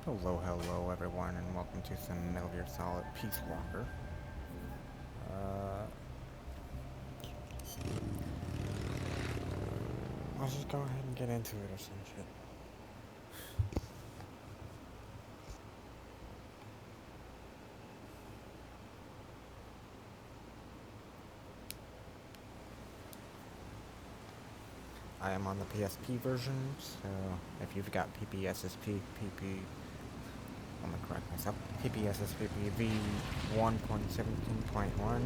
Hello, hello everyone, and welcome to some Metal Gear Solid Peace Walker. I'll just go ahead and get into it or some shit. I am on the PSP version, so if you've got PPSSP, I'm gonna correct myself, PPSSP V1.17.1,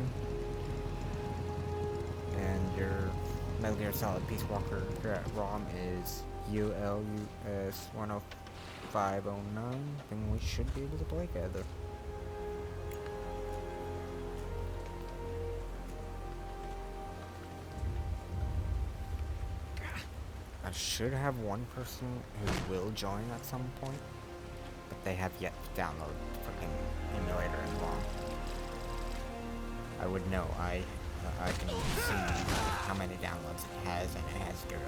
and your Metal Gear Solid Peace Walker ROM is ULUS 10509, then we should be able to play together. I should have one person who will join at some point, but they have yet to download the freaking emulator and ROM. I would know. I can see how many downloads it has, and it has 0.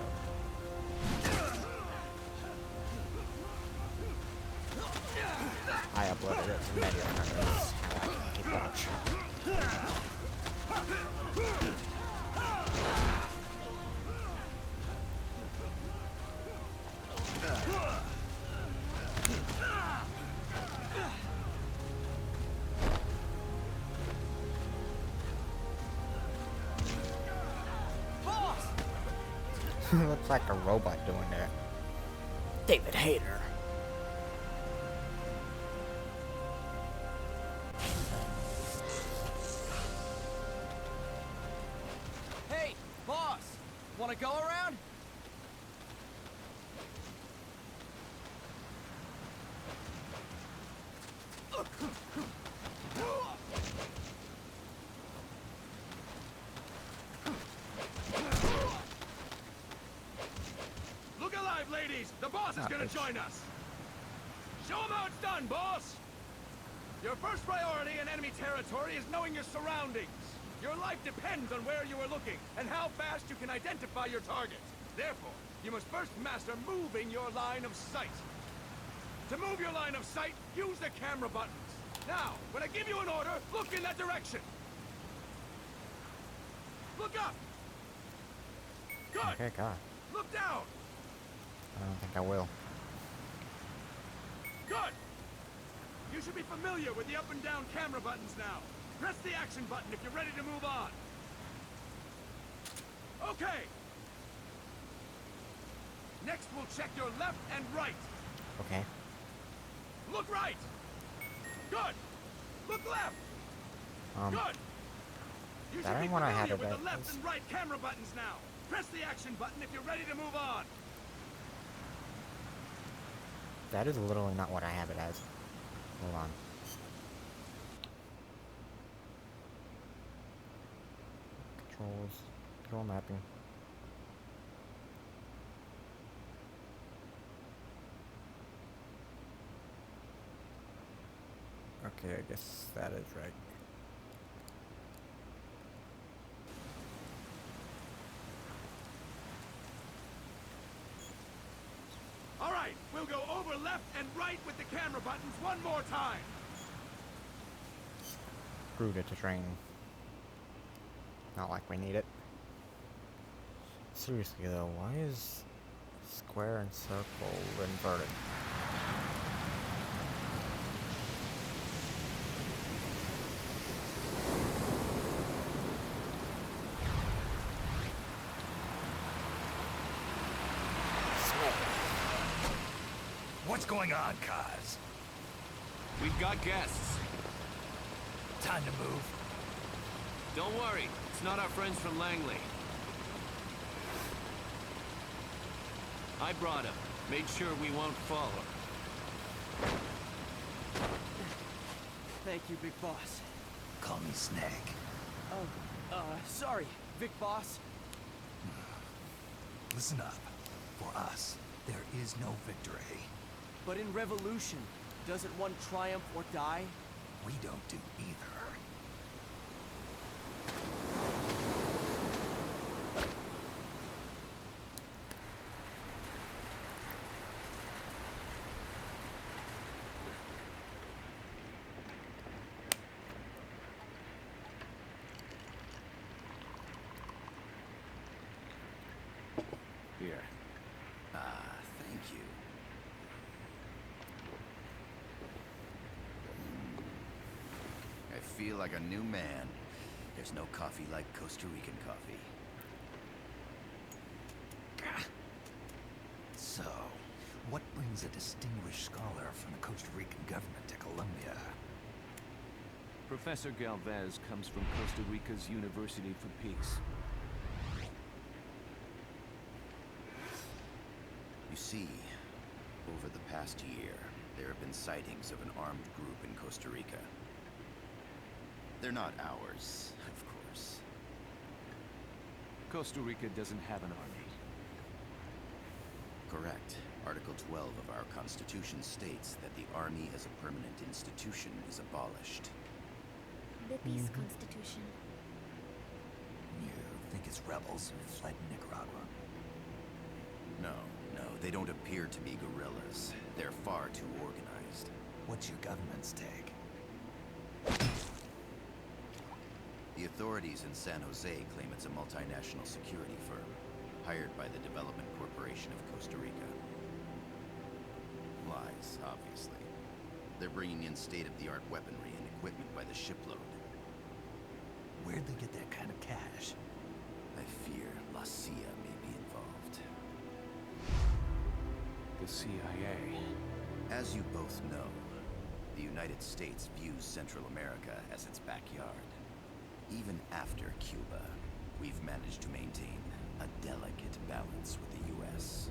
I uploaded it to many others. How I can keep watch. Looks like a robot doing that. David Hayter. Hey, boss! Wanna go around? Look alive, ladies! The boss is gonna join us! Show him how it's done, boss! Your first priority in enemy territory is knowing your surroundings. Your life depends on where you are looking and how fast you can identify your target. Therefore, you must first master moving your line of sight. To move your line of sight, use the camera buttons. Now, when I give you an order, look in that direction. Look up! Good! Okay, God. Look down! I don't think I will. Good! You should be familiar with the up and down camera buttons now. Press the action button if you're ready to move on. Okay! Next, we'll check your left and right. Okay. Look right! Good! Look left! Good! You that should be ain't what I had familiar it with the at. left and right camera buttons now. Press the action button if you're ready to move on. That is literally not what I have it as. Hold on. Control mapping. Okay, I guess that is right. All right, we'll go over left and right with the camera buttons one more time. Screwed it to train. Not like we need it. Seriously though, why is square and circle inverted? What's going on, Kaz? We've got guests. Time to move. Don't worry, it's not our friends from Langley. I brought them. Made sure we won't follow. Thank you, Big Boss. Call me Snake. Oh, sorry, Big Boss. Listen up. For us, there is no victory. But in Revolution, doesn't one triumph or die? We don't do either. feel like a new man. There's no coffee like Costa Rican coffee. So, what brings a distinguished scholar from the Costa Rican government to Colombia? Professor Galvez comes from Costa Rica's University for Peace. You see, over the past year, there have been sightings of an armed group in Costa Rica. They're not ours, of course. Costa Rica doesn't have an army. Correct. Article 12 of our Constitution states that the Army as a permanent institution is abolished. The peace constitution. You think it's rebels who fled Nicaragua? No, they don't appear to be guerrillas. They're far too organized. What's your government's take? The authorities in San Jose claim it's a multinational security firm, hired by the Development Corporation of Costa Rica. Lies, obviously. They're bringing in state-of-the-art weaponry and equipment by the shipload. Where'd they get that kind of cash? I fear La CIA may be involved. The CIA. As you both know, the United States views Central America as its backyard. Even after Cuba, we've managed to maintain a delicate balance with the U.S.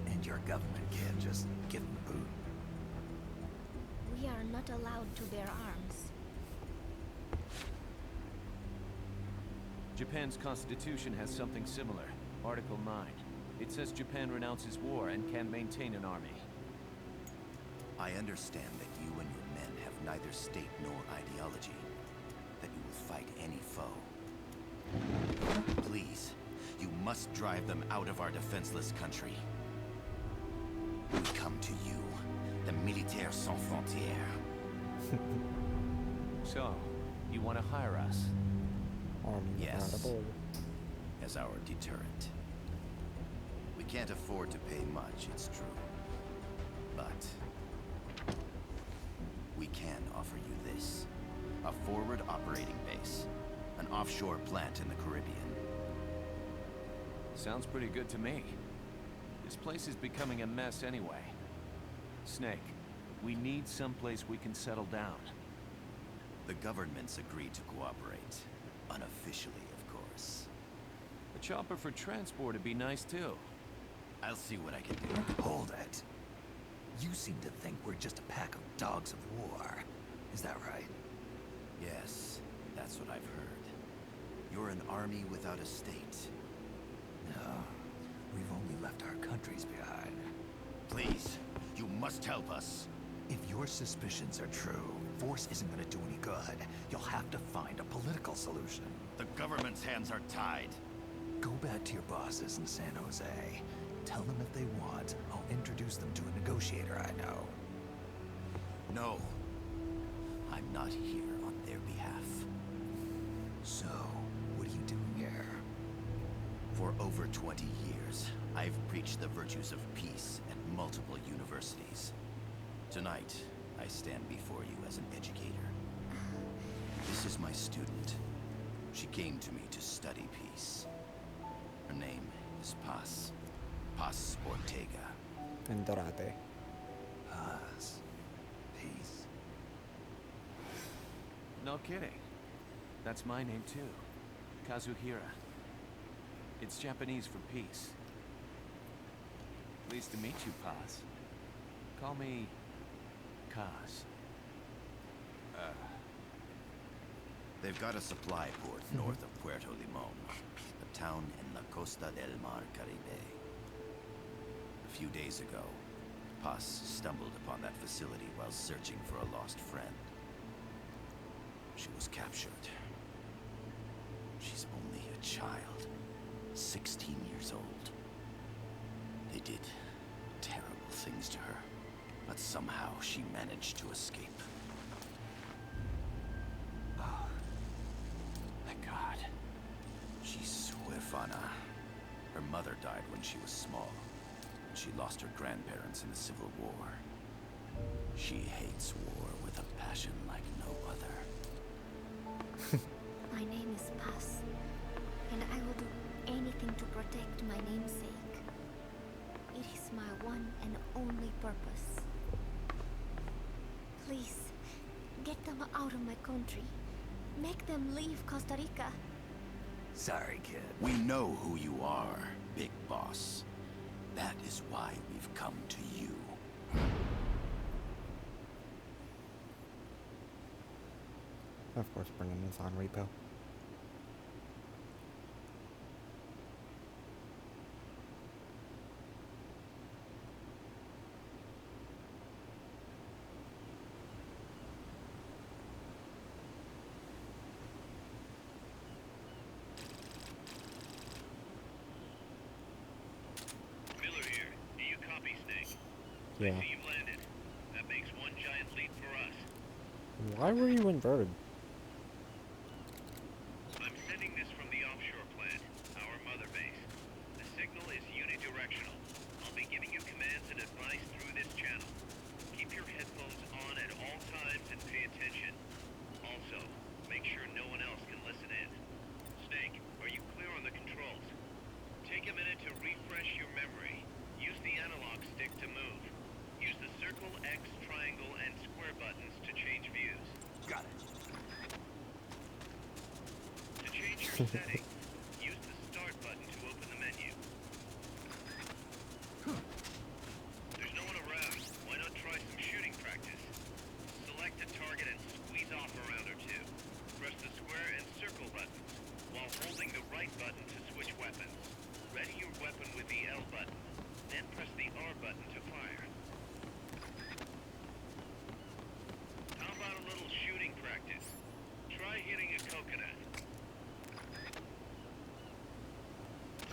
And your government can't just give them the boot? We are not allowed to bear arms. Japan's constitution has something similar. Article 9. It says Japan renounces war and can maintain an army. I understand that you and your men have neither state nor ideology. That you will fight any foe. Please, you must drive them out of our defenseless country. We come to you, the Militaires Sans Frontières. So, you want to hire us? Army without a Yes. border. As our deterrent. We can't afford to pay much, it's true. But we can offer you this. A forward operating base. An offshore plant in the Caribbean. Sounds pretty good to me. This place is becoming a mess anyway. Snake, we need someplace we can settle down. The government's agreed to cooperate. Unofficially, of course. A chopper for transport would be nice too. I'll see what I can do. Hold it. You seem to think we're just a pack of dogs of war. Is that right? Yes, that's what I've heard. You're an army without a state. No. We've only left our countries behind. Please, you must help us. If your suspicions are true, force isn't gonna do any good. You'll have to find a political solution. The government's hands are tied. Go back to your bosses in San Jose. Tell them if they want, I'll introduce them to a negotiator I know. No. I'm not here on their behalf. So, what are you doing here? For over 20 years, I've preached the virtues of peace at multiple universities. Tonight, I stand before you as an educator. This is my student. She came to me to study peace. Her name is Paz. Paz Ortega. Endorate. Paz. Peace. No kidding. That's my name too. Kazuhira. It's Japanese for peace. Pleased to meet you, Paz. Call me Kaz. They've got a supply port north of Puerto Limon, a town in la Costa del Mar Caribe. A few days ago, Paz stumbled upon that facility while searching for a lost friend. She was captured. She's only a child, 16 years old. They did terrible things to her, but somehow she managed to escape. Thank God. She's huérfana. Her mother died when she was small, and she lost her grandparents in the Civil War. She hates war with a passion like no other. My name is Paz, and I will do anything to protect my namesake. It is my one and only purpose. Please, get them out of my country. Make them leave Costa Rica. Sorry, kid. We know who you are, Big Boss. That is why we've come to you. Of course, Brennan is on repo. Miller here. Do you copy, Snake? Yeah. I see you've landed. That makes one giant leap for us. Why were you inverted? I'm sending this from the offshore plant, our mother base. The signal is unidirectional. I'll be giving you commands and advice through this channel. Keep your headphones on at all times and pay attention. Also, make sure no one else can listen in. Snake, are you clear on the controls? Take a minute to refresh your memory. Use the analog stick to move. Use the circle, X, triangle, and square buttons to change views. Got it. To change your setting, use the start button to open the menu. There's no one around. Why not try some shooting practice? Select a target and squeeze off a round or two. Press the square and circle buttons, while holding the right button to switch weapons. Ready your weapon with the L button, then press the R button to fire. How about a little shooting practice? Try hitting a coconut.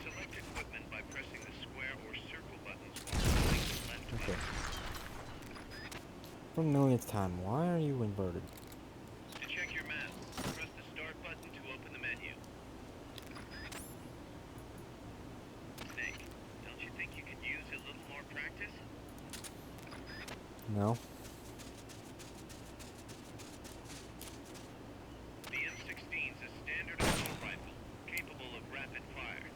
Select equipment by pressing the square or circle buttons while holding the left Okay. button. For the millionth time, why are you inverted? To check your map, press the start button to open the menu. Snake, don't you think you could use a little more practice? No. The M16's a standard assault rifle, capable of rapid fire.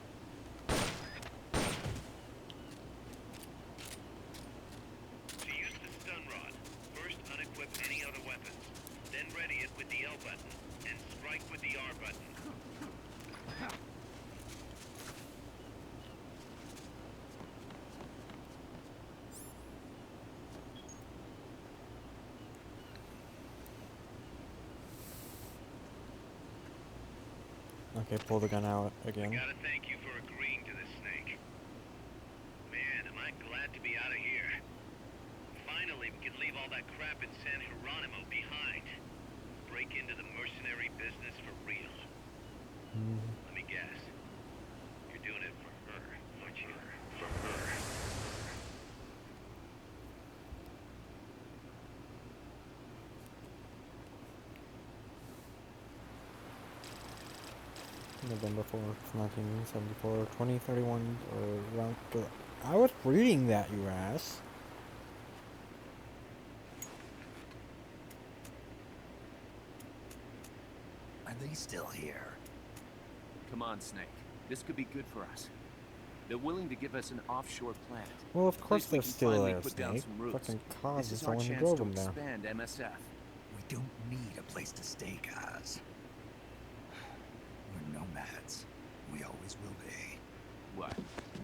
To use the stun rod, first unequip any other weapons, then ready it with the L button, and strike with the R button. Okay, pull the gun out I again. gotta thank you for agreeing to this, Snake. Man, am I glad to be out of here. Finally, we can leave all that crap in San Geronimo behind. Break into the mercenary business for real. Let me guess. You're doing it for her, aren't you? For her. November 4th, 1974, 2031, or around. I was reading that, you ass. Are they still here? Come on, Snake. This could be good for us. They're willing to give us an offshore plant. Well, of course Place we they're can still finally there, put down Snake. some roots. Fucking cause This is is the our one who chance drove to them there. expand MSF. We don't need a place to stay, guys. We're nomads. We always will be. What?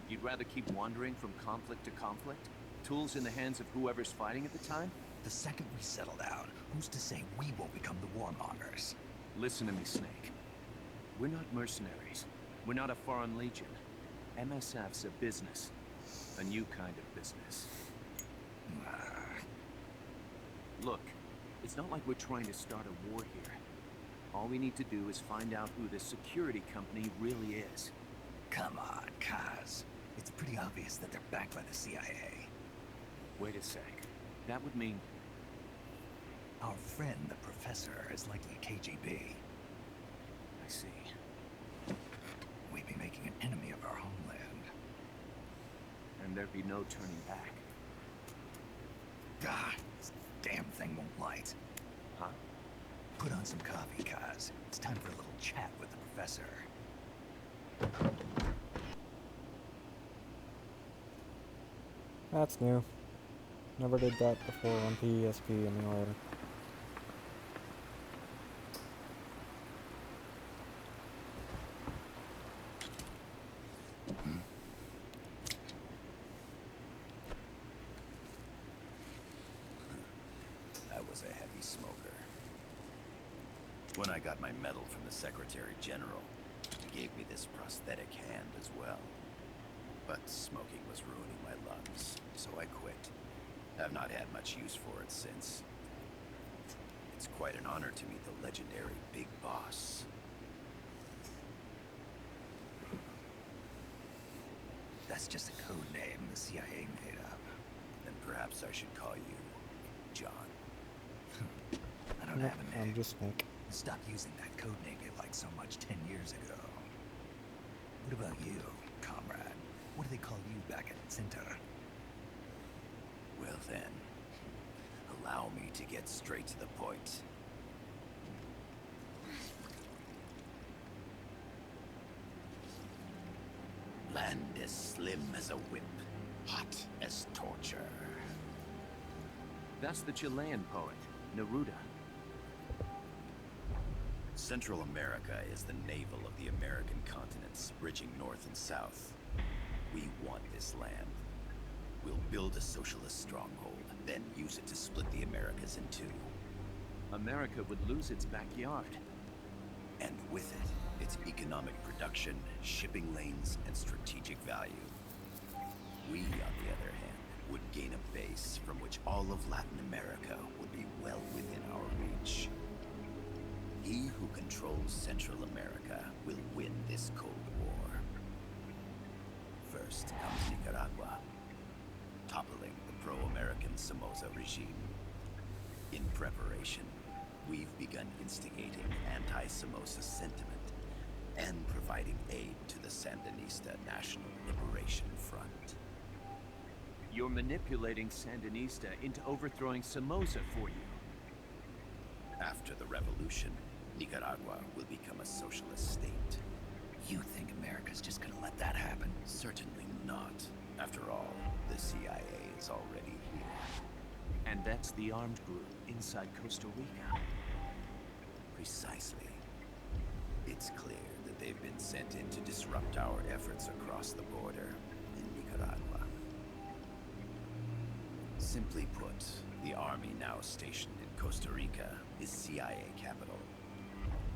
You'd rather keep wandering from conflict to conflict? Tools in the hands of whoever's fighting at the time? The second we settle down, who's to say we won't become the warmongers? Listen to me, Snake. We're not mercenaries. We're not a foreign legion. MSF's a business. A new kind of business. Look, it's not like we're trying to start a war here. All we need to do is find out who this security company really is. Come on, Kaz. It's pretty obvious that they're backed by the CIA. Wait a sec. That would mean... Our friend, the professor, is likely KGB. I see. We'd be making an enemy of our homeland. And there'd be no turning back. God, this damn thing won't light. Huh? Put on some coffee, Kaz. It's time for a little chat with the professor. That's new. Never did that before on PSP emulator. I was a heavy smoker. When I got my medal from the Secretary General, he gave me this prosthetic hand as well. But smoking was ruining my lungs, so I quit. I've not had much use for it since. It's quite an honor to meet the legendary Big Boss. That's just a code name the CIA made up. Then perhaps I should call you John. I don't Nope, have a name. I'm just Nick. Stop using that code name you liked so much 10 years ago. What about you, comrade? What do they call you back at Center? Well then, allow me to get straight to the point. Land as slim as a whip, hot as torture. That's the Chilean poet, Neruda. Central America is the navel of the American continents, bridging north and south. We want this land. We'll build a socialist stronghold, then use it to split the Americas in two. America would lose its backyard. And with it, its economic production, shipping lanes, and strategic value. We, on the other hand, would gain a base from which all of Latin America would be well within our reach. He who controls Central America will win this Cold War. First comes Nicaragua, toppling the pro-American Somoza regime. In preparation, we've begun instigating anti-Somoza sentiment and providing aid to the Sandinista National Liberation Front. You're manipulating Sandinista into overthrowing Somoza for you. After the revolution, Nicaragua will become a socialist state. You think America's just gonna let that happen? Certainly not. After all, the CIA is already here. And that's the armed group inside Costa Rica. Precisely. It's clear that they've been sent in to disrupt our efforts across the border in Nicaragua. Simply put, the army now stationed in Costa Rica is CIA capital.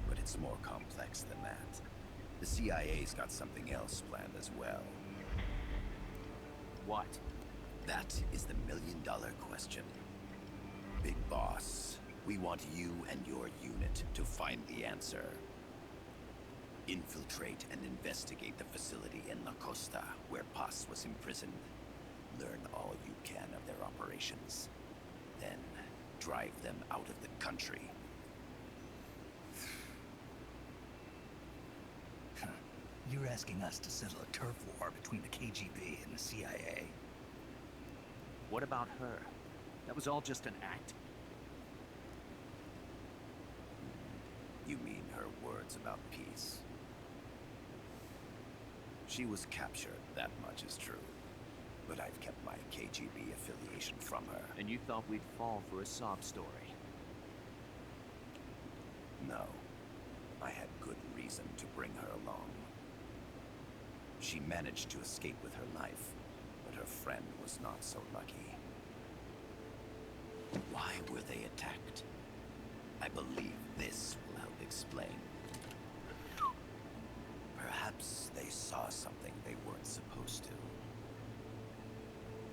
But it's more complex than that. The CIA's got something else planned as well. What? That is the million-dollar question. Big Boss, we want you and your unit to find the answer. Infiltrate and investigate the facility in La Costa, where Paz was imprisoned. Learn all you can of their operations. Then, drive them out of the country. You're asking us to settle a turf war between the KGB and the CIA. What about her? That was all just an act? You mean her words about peace? She was captured, that much is true. But I've kept my KGB affiliation from her. And you thought we'd fall for a sob story? No. I had good reason to bring her along. She managed to escape with her life, but her friend was not so lucky. Why were they attacked? I believe this will help explain. Perhaps they saw something they weren't supposed to.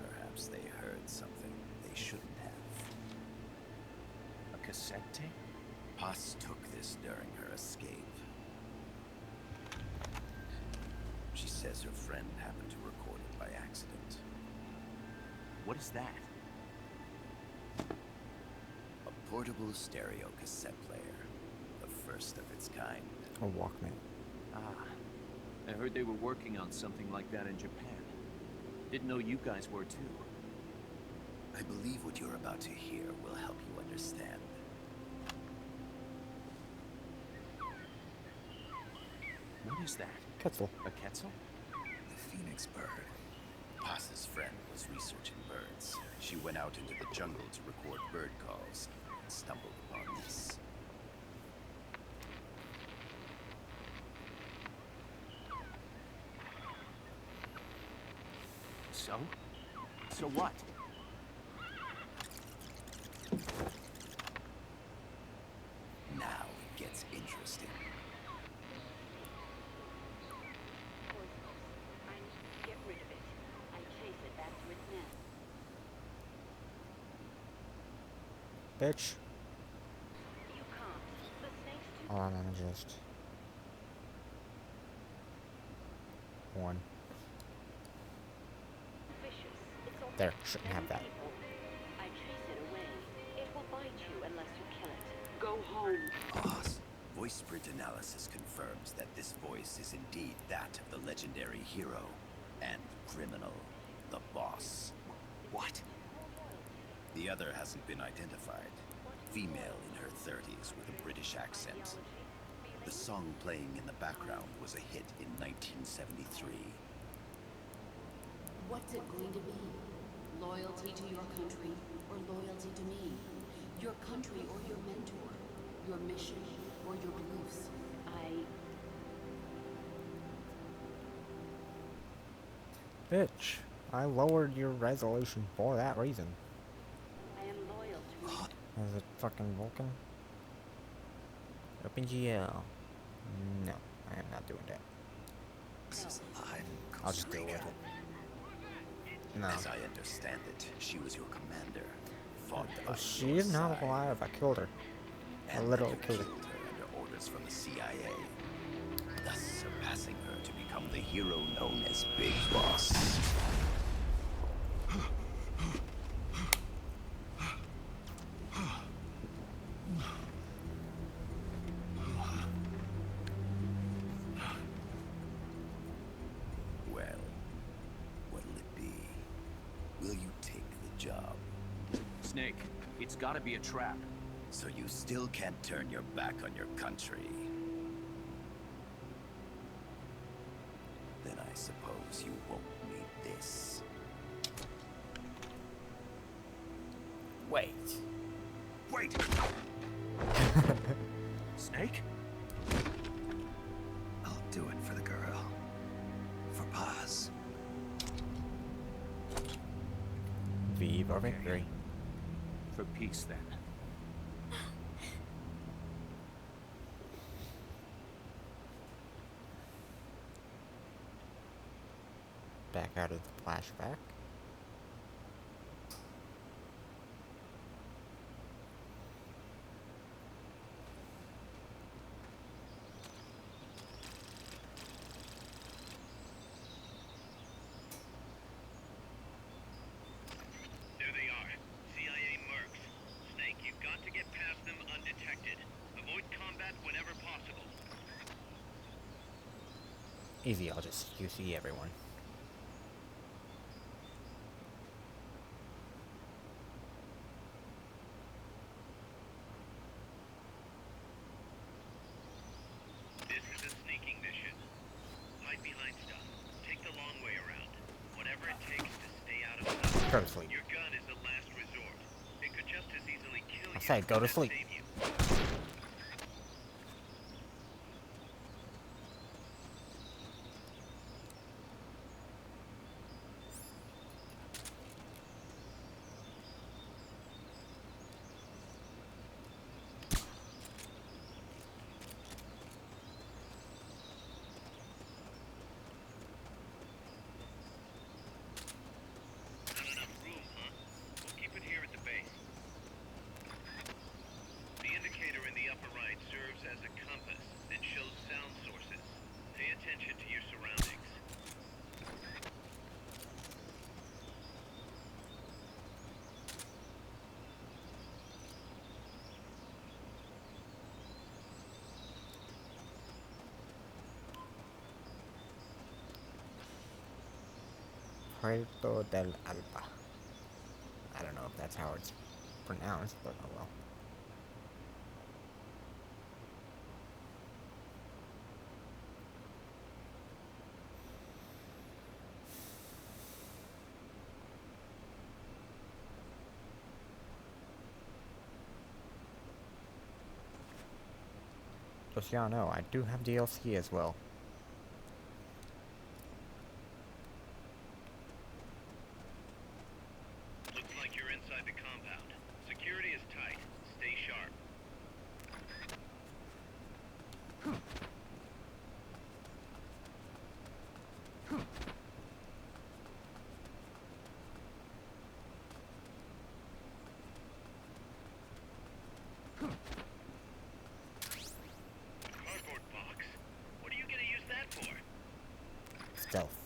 Perhaps they heard something they shouldn't have. A cassette tape? Paz took this during her escape. She says her friend happened to record it by accident. What is that? A portable stereo cassette player. The first of its kind. A Walkman. Ah, I heard they were working on something like that in Japan. Didn't know you guys were too. I believe what you're about to hear will help you understand. What is that? Quetzal. A Quetzal? The phoenix bird. Paz's friend was researching birds. She went out into the jungle to record bird calls and stumbled upon this. So? So what? Now it gets interesting. I need to get rid of it. I chase it back to its nest. Bitch. You can't. The snake's too Hold on, let me just... One. vicious. It's all There, shouldn't have that. evil. I chase it away. It will bite you unless you kill it. Go home. Boss. Voice print analysis confirms that this voice is indeed that of the legendary hero and criminal, the boss. What? The other hasn't been identified. Female in her 30s with a British accent. The song playing in the background was a hit in 1973. What's it going to be? Loyalty to your country or loyalty to me? Your country or your mentor? Your mission or your beliefs? Bitch, I lowered your resolution for that reason. I am loyal to you. Is it fucking Vulcan? OpenGL. No, I am not doing that. This is alive in I'll just Costa deal with Rica. it. No. As I understand it, she was your commander. Fought by She your is not side, alive. I killed her. I and literally you killed her. under orders from the CIA, thus surpassing her to become the hero known as Big Boss. Well, what'll it be? Will you take the job? Snake, it's gotta be a trap. So you still can't turn your back on your country? Then I suppose you won't need this. Wait. Wait! Snake? I'll do it for the girl. For Paz. Viva Okay. victory. For peace, then. Back out of the flashback. There they are. CIA mercs. Snake, you've got to get past them undetected. Avoid combat whenever possible. Easy, I'll just UC everyone. This is a sneaking mission. Hide behind stuff. Take the long way around. Whatever it takes to stay out of sight. Go to sleep. Your gun is the last resort. It could just as easily kill you I said go to as sleep. save you. Not enough room, huh? We'll keep it here at the base. The indicator in the upper right serves as a compass and shows sound sources. Pay attention to your surroundings. Puerto del Alba. I don't know if that's how it's pronounced, but oh well. Just so y'all know, I do have DLC as well. Looks like you're inside the compound. Security is tight. Stay sharp. Cardboard box. What are you gonna use that for? Stealth.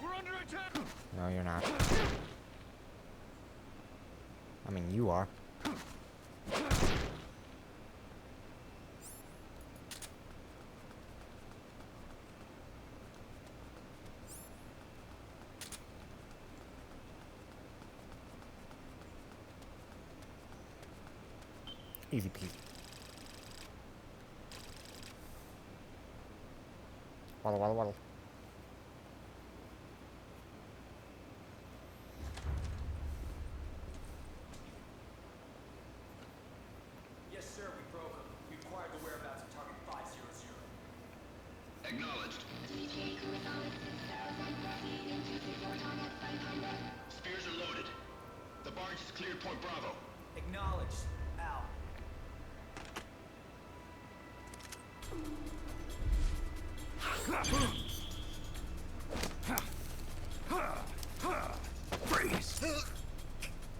We're under attack! No, you're not. I mean, you are. Easy peasy. Waddle, waddle, waddle. Yes, sir, we broke him. We acquired the whereabouts of target 500. Acknowledged. Spears are loaded. The barge is cleared Point Bravo. Acknowledged. Out. Freeze!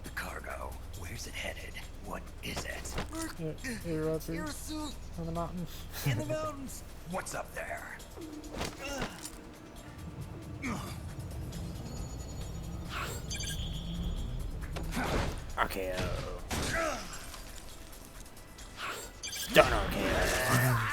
The cargo. Where's it headed? What is it? You're up here on the mountains. In the mountains! What's up there? RKO. Stun RKO.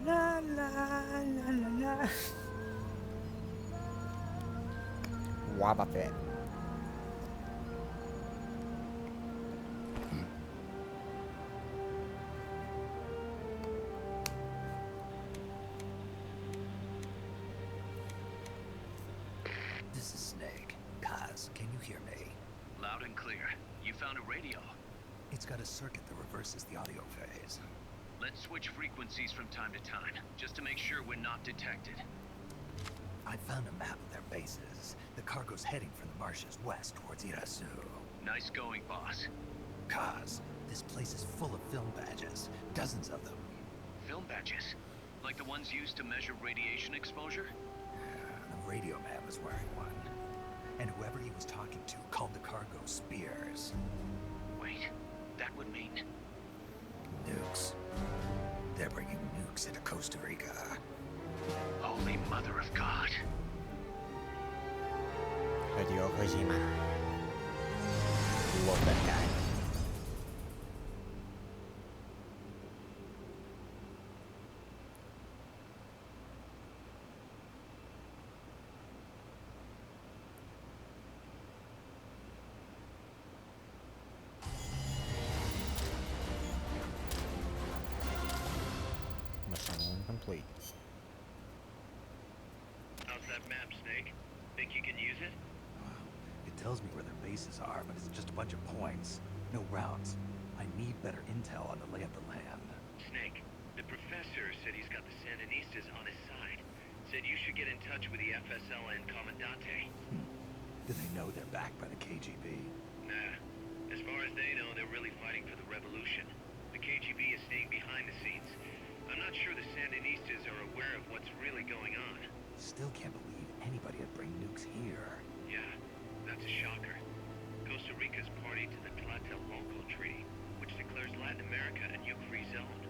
La la la la la. Wabba Fit. This is Snake. Kaz, can you hear me? Loud and clear. You found a radio. It's got a circuit that reverses the audio phase. Let's switch frequencies from time to time, just to make sure we're not detected. I found a map of their bases. The cargo's heading from the marshes west towards Irasu. Nice going, boss. Kaz, this place is full of film badges. Dozens of them. Film badges? Like the ones used to measure radiation exposure? The radio man was wearing one. And whoever he was talking to called the cargo Spears. Wait, that would mean... Nukes. They're bringing nukes into Costa Rica. Holy Mother of God. Hideo Kojima. Love that guy. Mission complete. How's that map, Snake? Think you can use it? It tells me where their bases are, but it's just a bunch of points. No routes. I need better intel on the lay of the land. Snake, the professor said he's got the Sandinistas on his side. Said you should get in touch with the FSL and Commandante. Do they know they're backed by the KGB? Nah. As far as they know, they're really fighting for the revolution. The KGB is staying behind the scenes. I'm not sure the Sandinistas are aware of what's really going on. Still can't believe anybody would bring nukes here. Yeah, that's a shocker. Costa Rica's party to the Tlatelolco Treaty, which declares Latin America a nuke-free zone.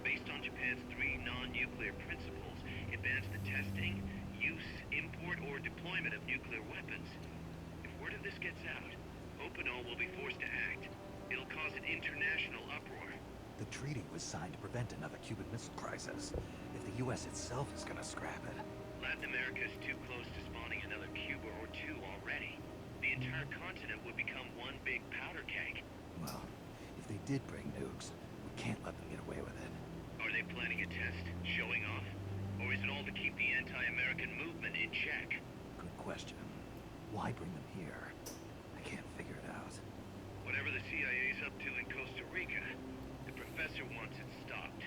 Based on Japan's 3 non-nuclear principles, it bans the testing, use, import, or deployment of nuclear weapons. If word of this gets out, Opano will be forced to act. It'll cause an international uproar. The treaty was signed to prevent another Cuban Missile Crisis. If the U.S. itself is gonna scrap it... Latin America is too close to spawning another Cuba or two already. The entire continent would become one big powder keg. Well, if they did bring nukes, we can't let them get away with it. Are they planning a test, showing off? Or is it all to keep the anti-American movement in check? Good question. Why bring them here? I can't figure it out. Whatever the CIA's up to in Costa Rica, the professor wants it stopped.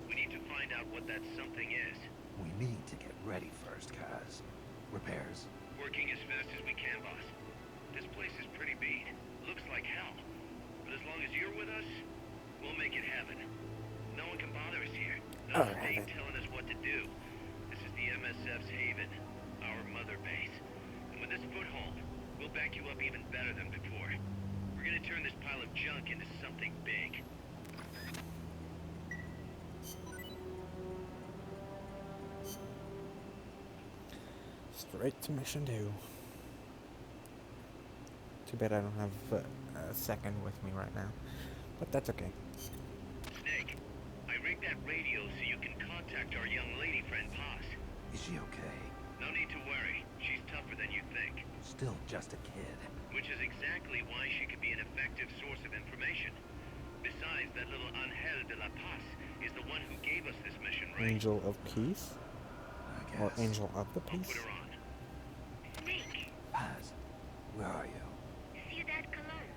We need to find out what that something is. We need to get ready first, Kaz. Repairs? Working as fast as we can, boss. This place is pretty beat. Looks like hell. But as long as you're with us, we'll make it heaven. No one can bother us here. No state telling us what to do. This is the MSF's haven, our mother base. And with this foothold, we'll back you up even better than before. We're gonna turn this pile of junk into something big. Straight to mission 2. Too bad I don't have a second with me right now, but that's okay. Snake, I rigged that radio so you can contact our young lady friend Paz. Is she okay? No need to worry. She's tougher than you think. Still just a kid. Which is exactly why she could be an effective source of information. Besides, that little Angel de la Paz is the one who gave us this mission, right? Angel of Peace? I guess. Or Angel of the I'll Peace? put her on. Snake, Paz, where are you? Ciudad Colon.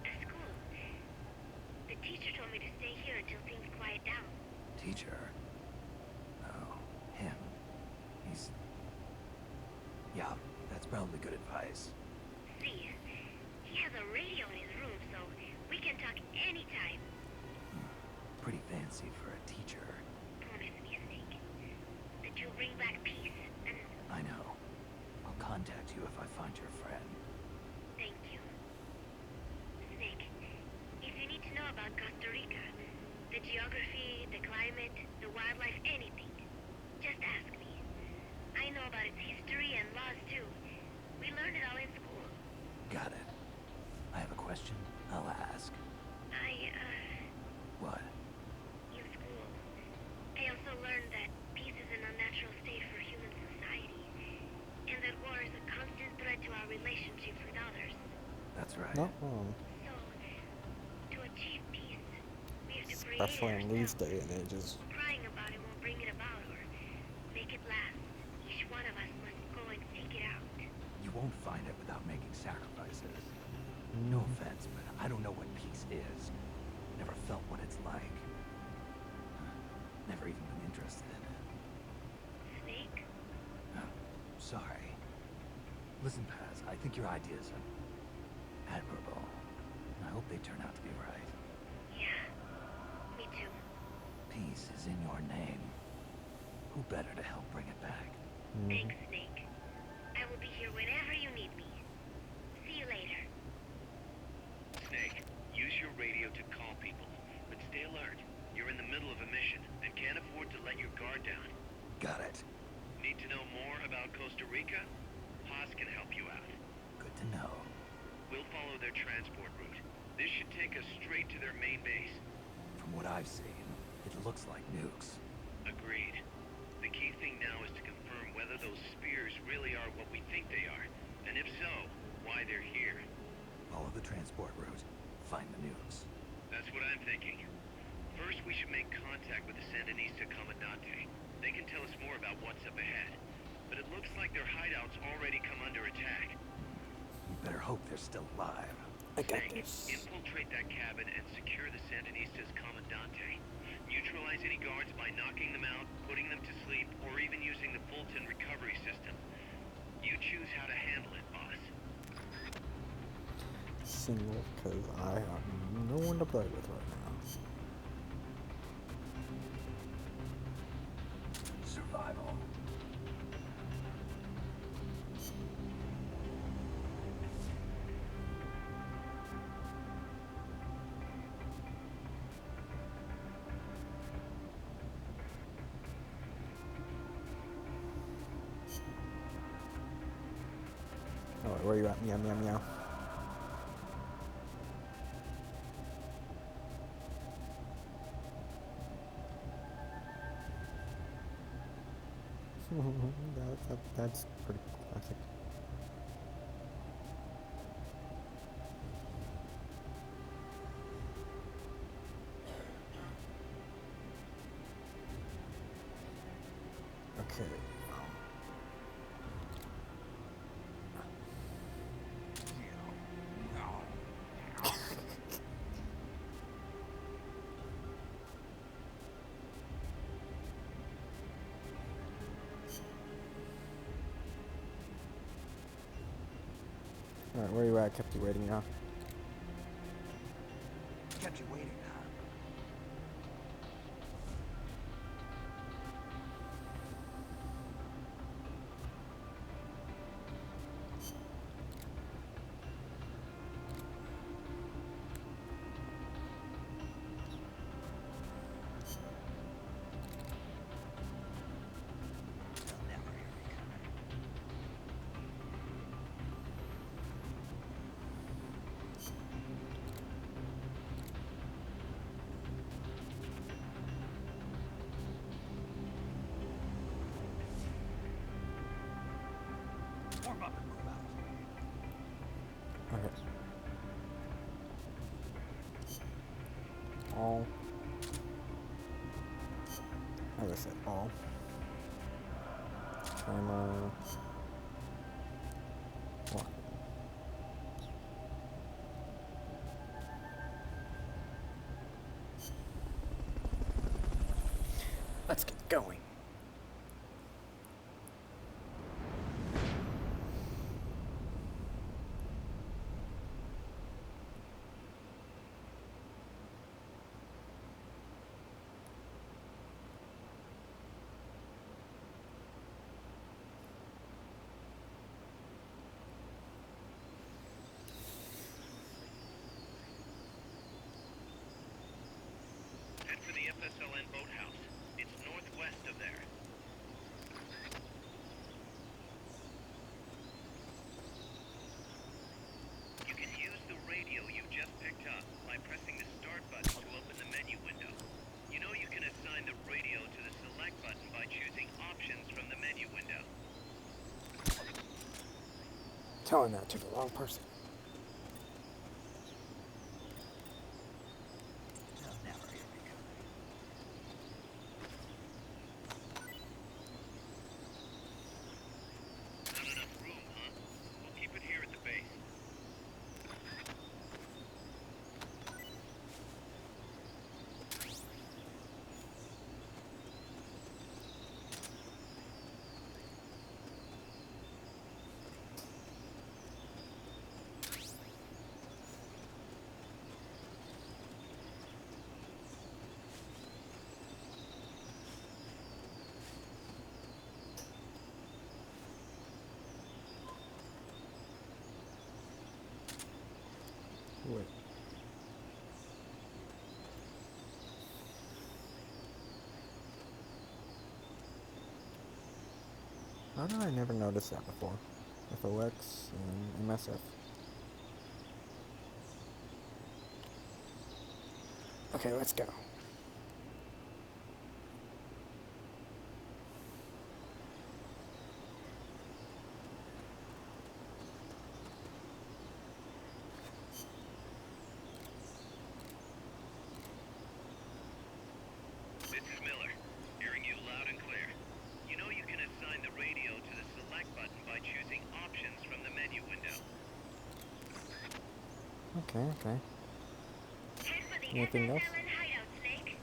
At school. The teacher told me to stay here until things quiet down. Teacher? Oh, him. He's... Yeah, that's probably good advice. See, he has a radio in his room, so we can talk anytime. Pretty fancy for a teacher. Promise me, Snake, that you'll bring back peace, and I know. I'll contact you if I find your friend. thank you. Snake, if you need to know about Costa Rica, the geography, the climate, the wildlife, anything, just ask me. I know about its history and laws, too. We learned it all in school. Got it. I have a question. I'll ask. What? In school, I also learned that peace is an unnatural state for human society, and that war is a constant threat to our relationships with others. That's right. Not wrong. So, to achieve peace, we have to create it Especially in these ourselves. day and ages. Crying about it won't bring it about or make it last. Each one of us must go and seek it out. You won't find it without making sacrifices. No offense, but I don't know what peace is. Never felt what it's like. Never even been interested in it. Snake? Sorry. Listen, Paz, I think your ideas are admirable. I hope they turn out to be right. Yeah, me too. Peace is in your name. Who better to help bring it back? Thanks, Snake. I will be here whenever you need me. See you later. Snake, use your radio to call people, but stay alert. You're in the middle of a mission and can't afford to let your guard down. Got it. Need to know more about Costa Rica? Paz can help you out. Good to know. We'll follow their transport route. This should take us straight to their main base. From what I've seen, it looks like nukes. Agreed. The key thing now is to confirm whether those spears really are what we think they are, and if so, why they're here. Follow the transport route. Find the nukes. That's what I'm thinking. First, we should make contact with the Sandinista Comandante. They can tell us more about what's up ahead. But it looks like their hideout's already come under attack. We better hope they're still alive. I got Snake, this. infiltrate that cabin and secure the Sandinistas Comandante. Neutralize any guards by knocking them out, putting them to sleep, or even using the Fulton recovery system. You choose how to handle it, boss. single because I have no one to play with right now. Survival. Alright, where you at? Meow, meow, meow. That's pretty classic. Okay. Alright, where you at? Kept you waiting now. Kept you waiting, huh? They'll never hear me coming. Warm up and move out. Okay. All. As I said, all. Timer. One. Let's get going. Head for the FSLN boathouse. It's northwest of there. You can use the radio you just picked up by pressing the start button to open the menu window. You know you can assign the radio to the select button by choosing options from the menu window. Telling that to the wrong person. They'll never hear me coming. Not enough room, huh? We'll keep it here at the base. Wait. How did I never notice that before? FOX and MSF. Okay, let's go. This is Miller, hearing you loud and clear. You know you can assign the radio to the select button by choosing options from the menu window. Okay, okay. Head for the Anything else? FSLN hideout, Snake.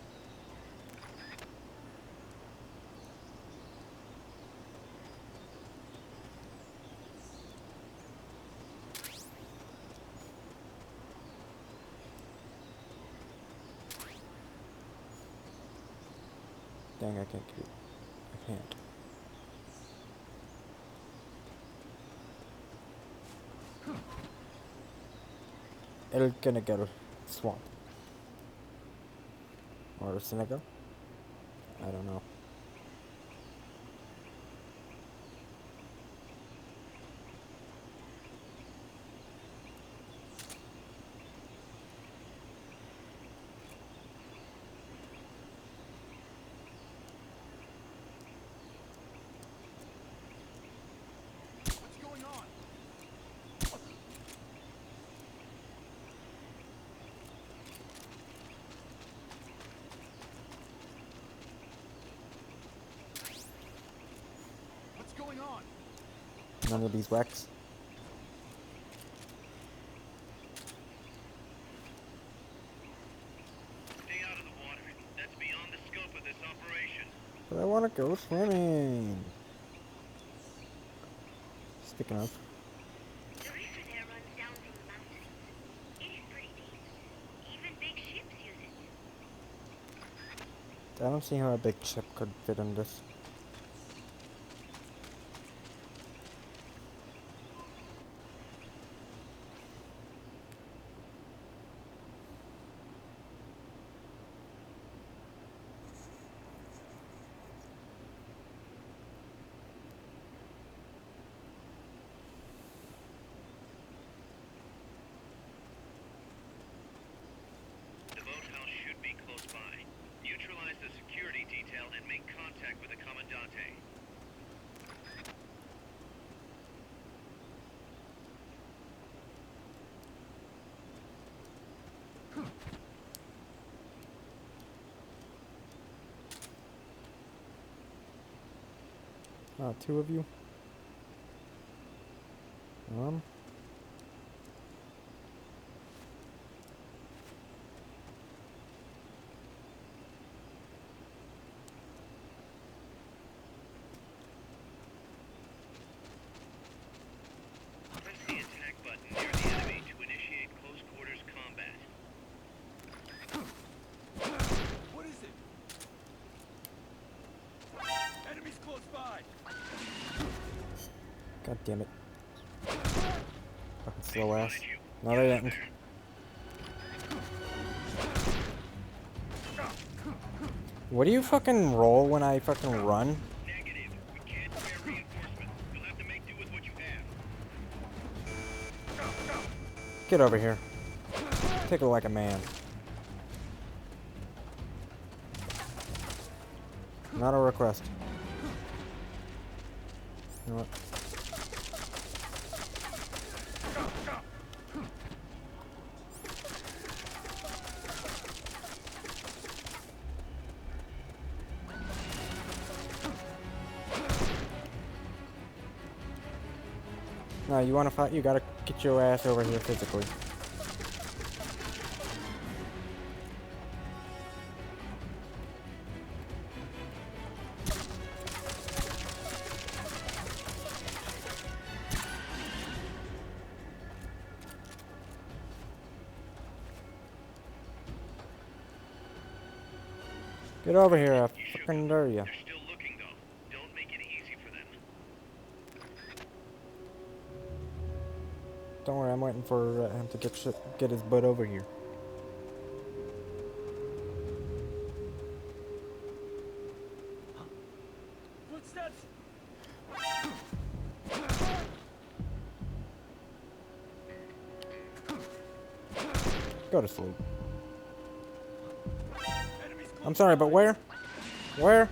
Dang, I can't get. I can't. El Senegal swamp. Or Senegal? I don't know. What's going on? What's going on? None of these wax. Stay out of the water. That's beyond the scope of this operation. But I want to go swimming. Speaking of, The river there runs down from the mountains. It is pretty deep. Even big ships use it. I don't see how a big ship could fit in this. The boathouse should be close by. Neutralize the security detail and make contact with the Commandante. Two of you. Press the attack button near the enemy to initiate close quarters combat. What is it? Enemies close by. God damn it. Fucking slow ass. Spotted you. No, Get they out of didn't. there. What do you fucking roll when I fucking run? Negative. We can't spare reinforcements. You'll have to make do with what you have. Get over here. Take it like a man. Not a request. You know what? No, you wanna fight? You gotta get your ass over here physically. Get over here, I fucking dare ya. They're still looking though. Don't make it easy for them. Don't worry, I'm waiting for him to get his butt over here. Footsteps. Go to sleep. Enemies close I'm sorry, but by. where? Where?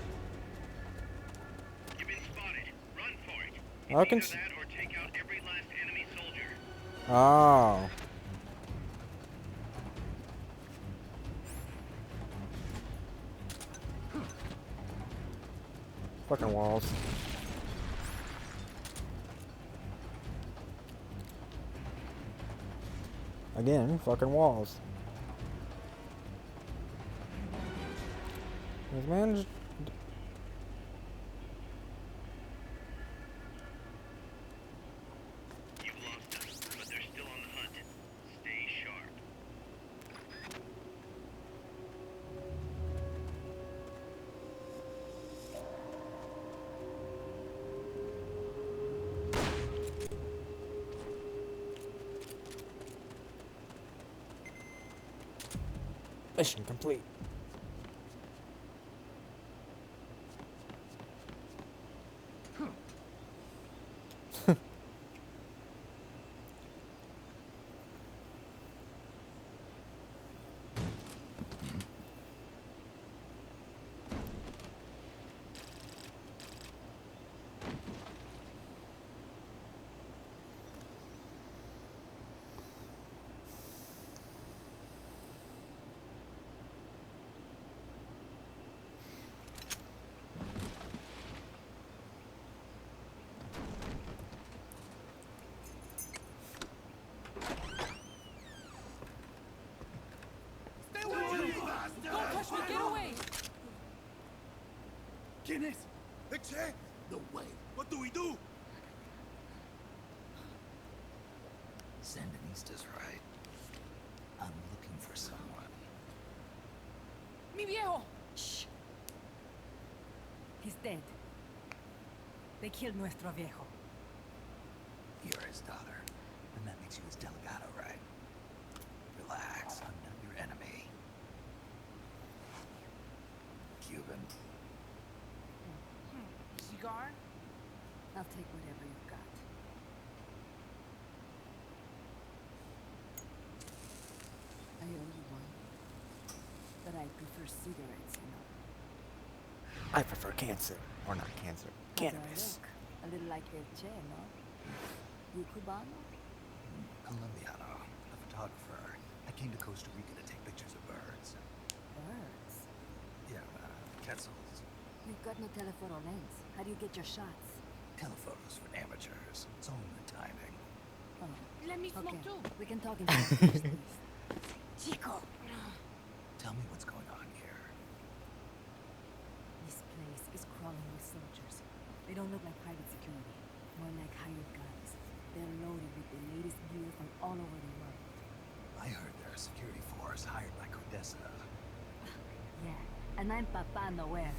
You've been spotted. Run for it. I can Either s- that or take out every last enemy soldier. Oh. Fucking walls. Again, fucking walls. This man just... You've lost them, but they're still on the hunt. Stay sharp. Mission complete. ¿Quién es? Eche? No way. What do we do? Sandinista's right. I'm looking for someone. Mi viejo! Shh. He's dead. They killed nuestro viejo. You're his daughter, and that makes you his delegado, right? Relax, I'm not your enemy. Cuban. Cigar? I'll take whatever you've got. I owe you one. But I prefer cigarettes, you know. I prefer cancer. Or not cancer. How do I Cannabis. look? A little like El Che, no? You Cubano? Colombiano, a photographer. I came to Costa Rica to take pictures of birds. Birds? Yeah, quetzals. You've got no telephoto lens. How do you get your shots? Telephotos for amateurs. It's all in the timing. Oh, Let me smoke okay. too. We can talk in Spanish, please. Chico. Tell me what's going on here. This place is crawling with soldiers. They don't look like private security, more like hired guns. They're loaded with the latest gear from all over the world. I heard they're a security force hired by Codessa. Yeah, and I'm Papa Noel.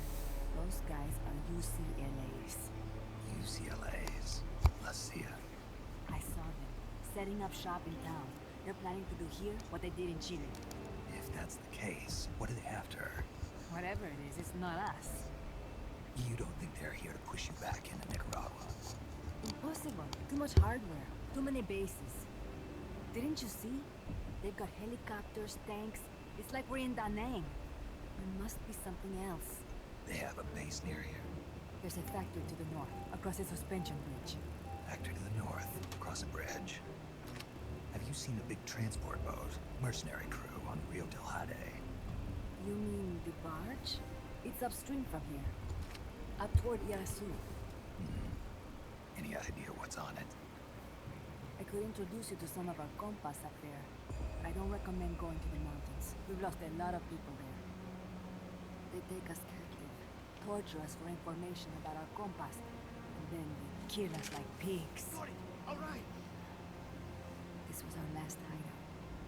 Those guys are UCLA's. UCLA's. La CIA. I saw them, setting up shop in town. They're planning to do here what they did in Chile. If that's the case, what are they after? Whatever it is, it's not us. You don't think they're here to push you back into Nicaragua? Impossible. Too much hardware. Too many bases. Didn't you see? They've got helicopters, tanks. It's like we're in Da Nang. There must be something else. They have a base near here. There's a factory to the north, across a suspension bridge. Factory to the north, across a bridge. Have you seen a big transport boat? Mercenary crew on Rio del Jade. You mean the barge? It's upstream from here. Up toward Irasu. Any idea what's on it? I could introduce you to some of our compas up there, but I don't recommend going to the mountains. We've lost a lot of people there. They take us captive, torture us for information about our compas, and then they kill us like pigs. All right. This was our last hideout,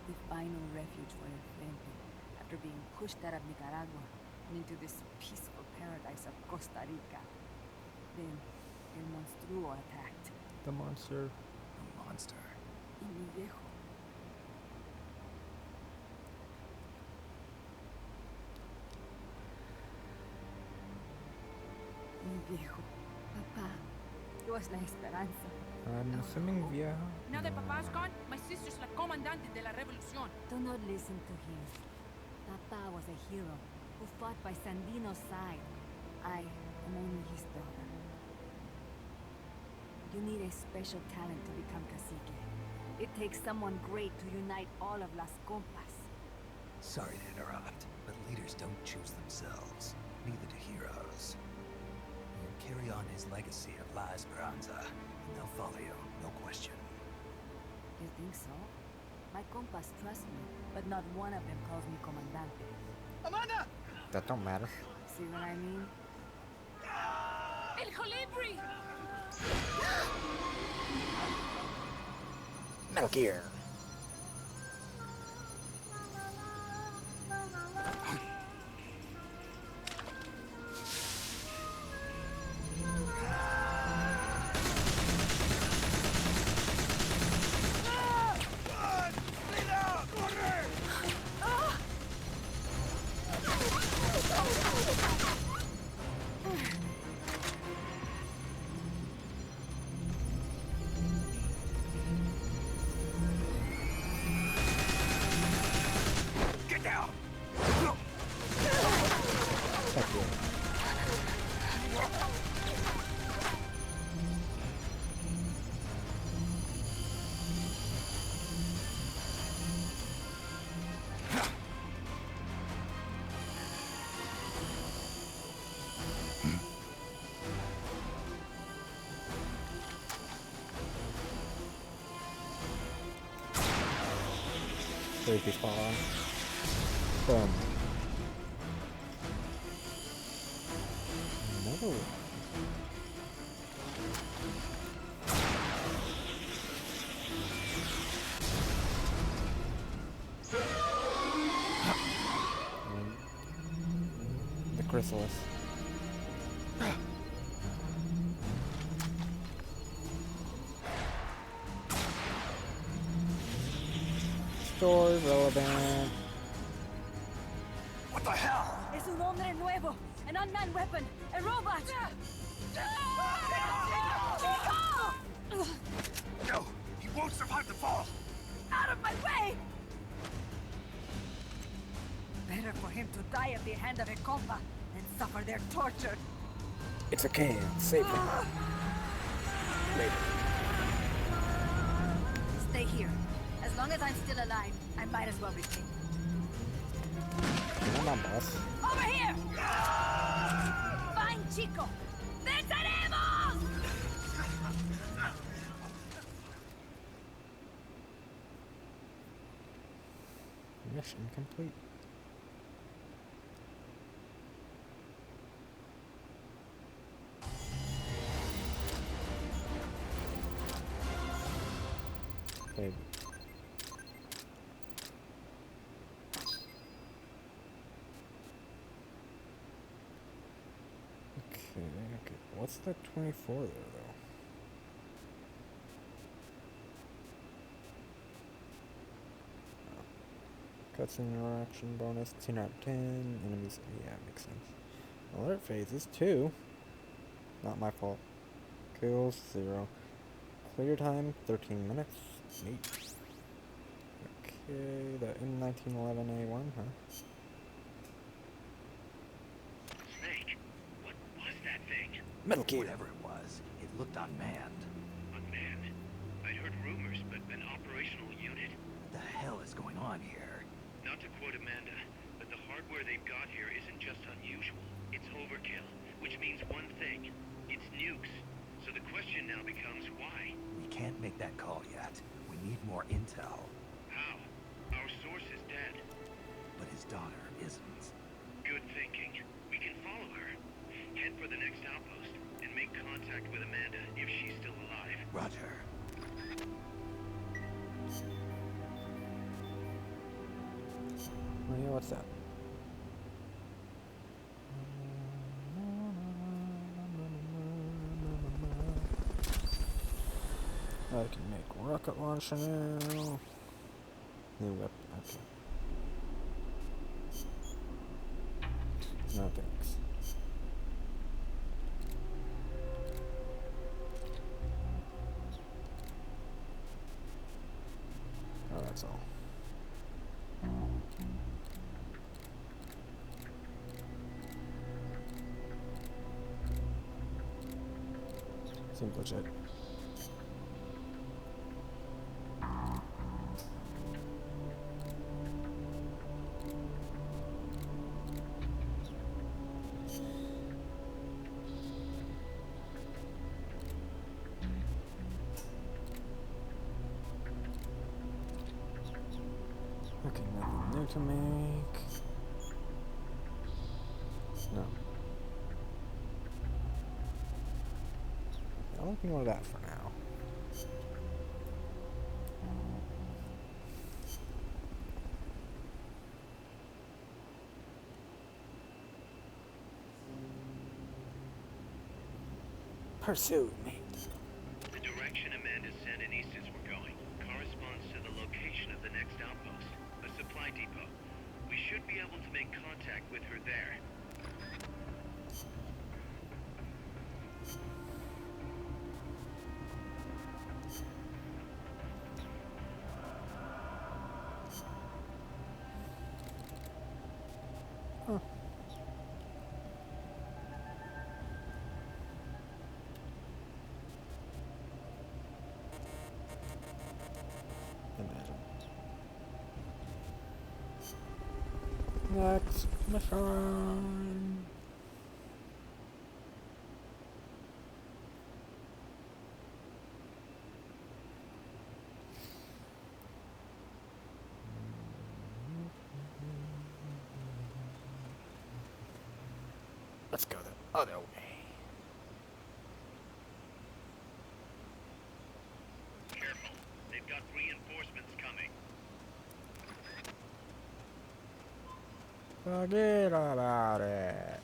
the final refuge for El Frente, after being pushed out of Nicaragua and into this peaceful paradise of Costa Rica. Then, El Monstruo attacked. The monster. A monster. Y mi viejo. Mi viejo. Papá. He was la esperanza. I'm assuming vieja. Now that Papa's gone, my sister's la comandante de la revolución. Do not listen to him. Papa was a hero who fought by Sandino's side. I am only his daughter. You need a special talent to become cacique. It takes someone great to unite all of Las Compas. Sorry to interrupt, but leaders don't choose themselves. Neither do heroes. You carry on his legacy of La Esperanza, and they'll follow you, no question. You think so? My compas trust me, but not one of them calls me comandante. Amanda! That don't matter. See what I mean? El Colibri! Metal Gear. Safety spot on. Boom. Another one. The chrysalis. Story relevant. What the hell? Es un hombre nuevo, an unmanned weapon, a robot! Chico! No, he won't survive the fall. Out of my way! Better for him to die at the hand of a compa than suffer their torture. It's okay. Save him. Later. Stay here. As long as I'm still alive, I might as well be king. Come on, boss. Over here! Fine, Chico! ¡Venceremos! Mission complete. Okay. Okay. What's the 24 there, though? Cutscene interaction bonus, 10 out of 10. Enemies, yeah, makes sense. Alert phases, 2. Not my fault. Kills, 0. Clear time, 13 minutes. Neat. Okay, the M1911A1, huh? Snake, what was that thing? Metal Gear. Whatever it was, it looked unmanned. Unmanned. I'd heard rumors, but an operational unit? What the hell is going on here? Not to quote Amanda, but the hardware they've got here isn't just unusual. It's overkill, which means one thing. It's nukes. So the question now becomes why? We can't make that call yet. We need more intel. How? Our source is dead. But his daughter isn't. Good thinking. We can follow her. Head for the next outpost and make contact with Amanda if she's still alive. Roger. Oh yeah, what's that? I can make rocket launcher now. New weapon, okay. No thanks. Oh, that's all. Seems legit. Okay, nothing new to make. No. I'll ignore that for now. Pursue me. The direction Amanda's Sandinistas were going corresponds to the location of the next outpost, a supply depot. We should be able to make contact with her there. Huh. Imagine. Next mission. Let's go the other way. Careful. They've got reinforcements coming. Forget about it.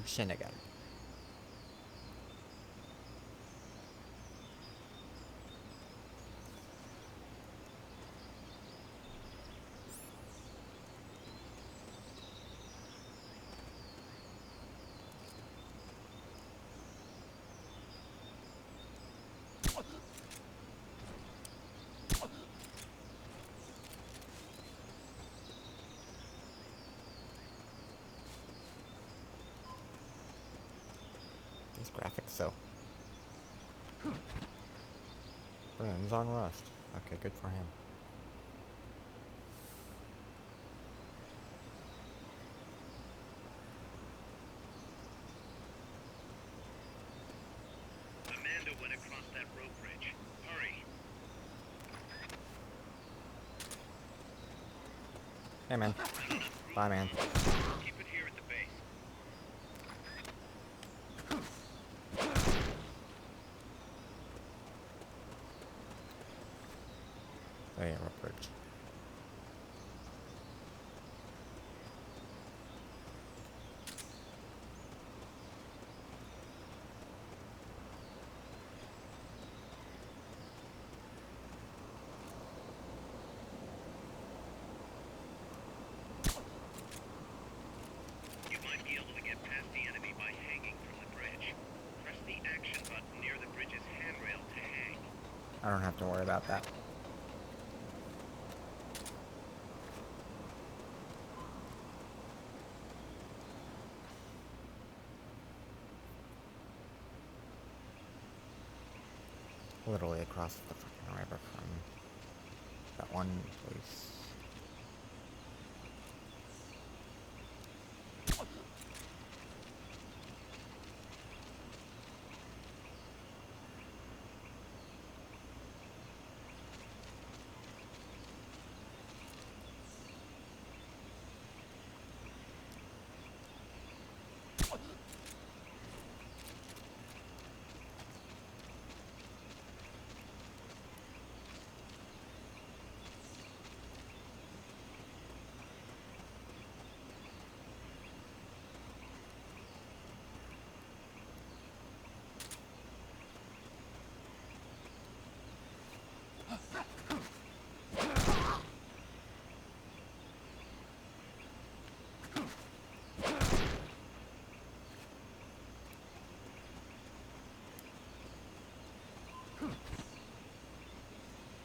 Senegal. These graphics, so. Burns on Rust. Okay, good for him. Amanda went across that rope bridge. Hurry. Hey, man. Bye, man. Keep it here at the base. Oh, yeah, rope bridge. You might be able to get past the enemy by hanging from the bridge. Press the action button near the bridge's handrail to hang. I don't have to worry about that. Literally across the fucking river from that one place.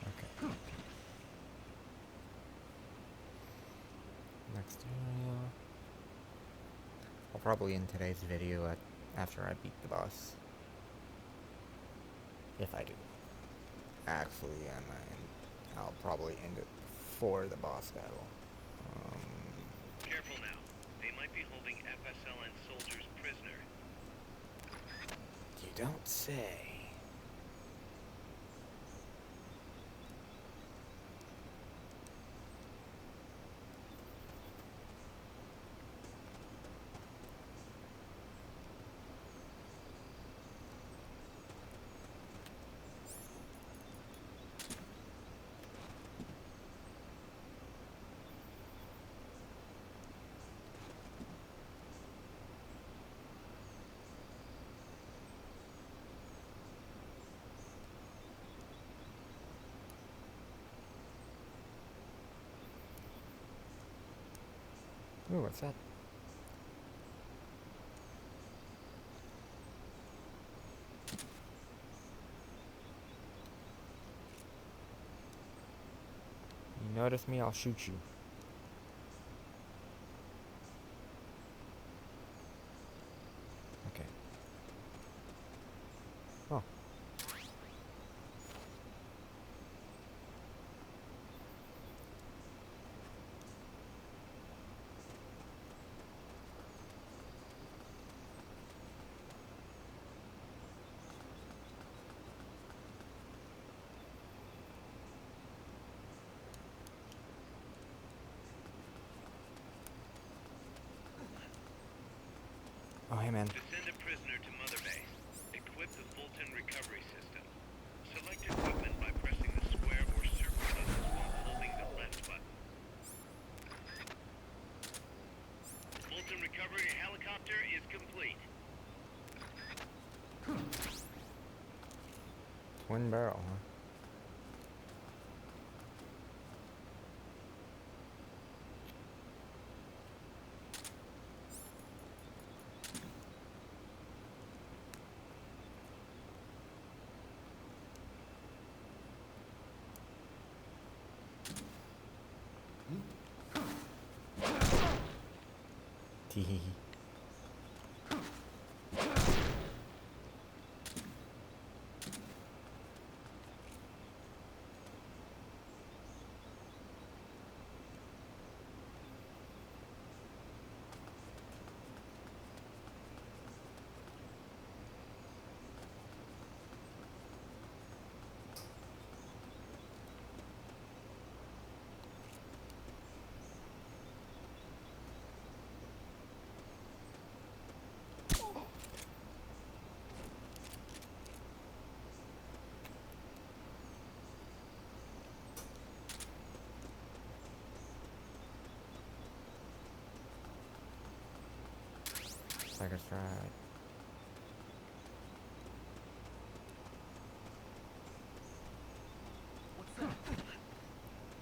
Okay. Next area. I'll probably end today's video after I beat the boss. If I do. Actually, I'll probably end it before the boss battle. Careful now. They might be holding FSLN soldiers prisoner. You don't say. Ooh, what's that? You notice me, I'll shoot you. Okay. Oh. man. To send a prisoner to Mother Base, equip the Fulton recovery system. Select equipment by pressing the square or circle buttons while holding the left button. Fulton recovery helicopter is complete. Twin barrel, huh? Tee. Tiger strike.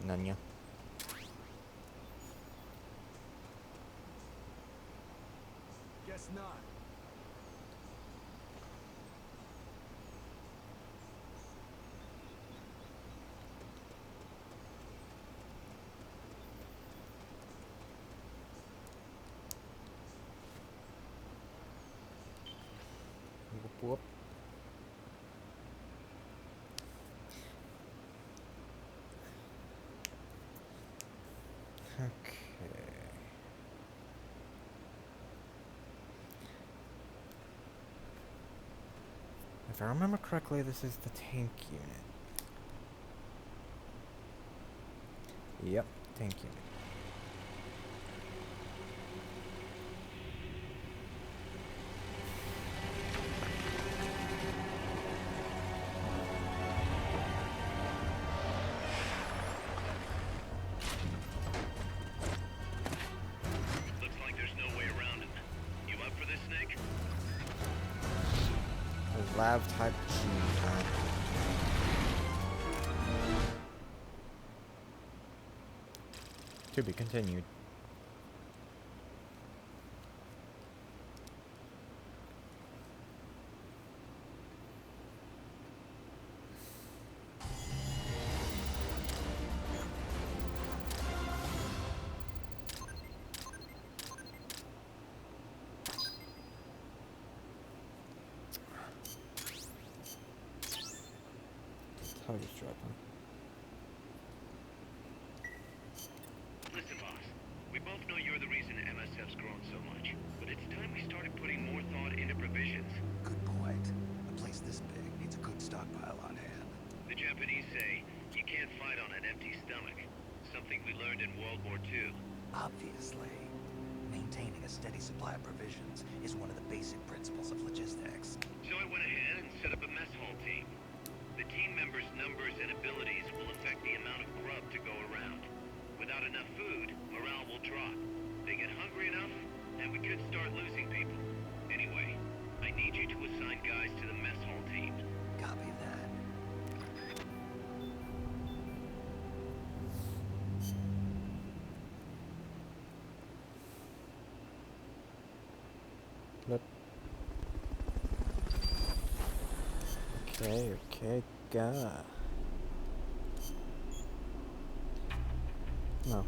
Nanya. Guess not. Whoop whoop. Okay. If I remember correctly, this is the tank unit. Yep, tank unit. Looks like there's no way around it. You up for this, Snake? A Lav type G, huh? To be continued. Tiger strike, huh? Listen, boss. We both know you're the reason MSF's grown so much. But it's time we started putting more thought into provisions. Good point. A place this big needs a good stockpile on hand. The Japanese say, you can't fight on an empty stomach. Something we learned in World War II. Obviously, maintaining a steady supply of provisions is one of the basic principles of logistics. So I went ahead and set up a mess hall team. The team members' numbers and abilities will affect the amount of grub to go around. Without enough food, morale will drop. They get hungry enough, and we could start losing people. Anyway, I need you to assign guys to the mess hall team. Copy that. Flip. Okay, go. No.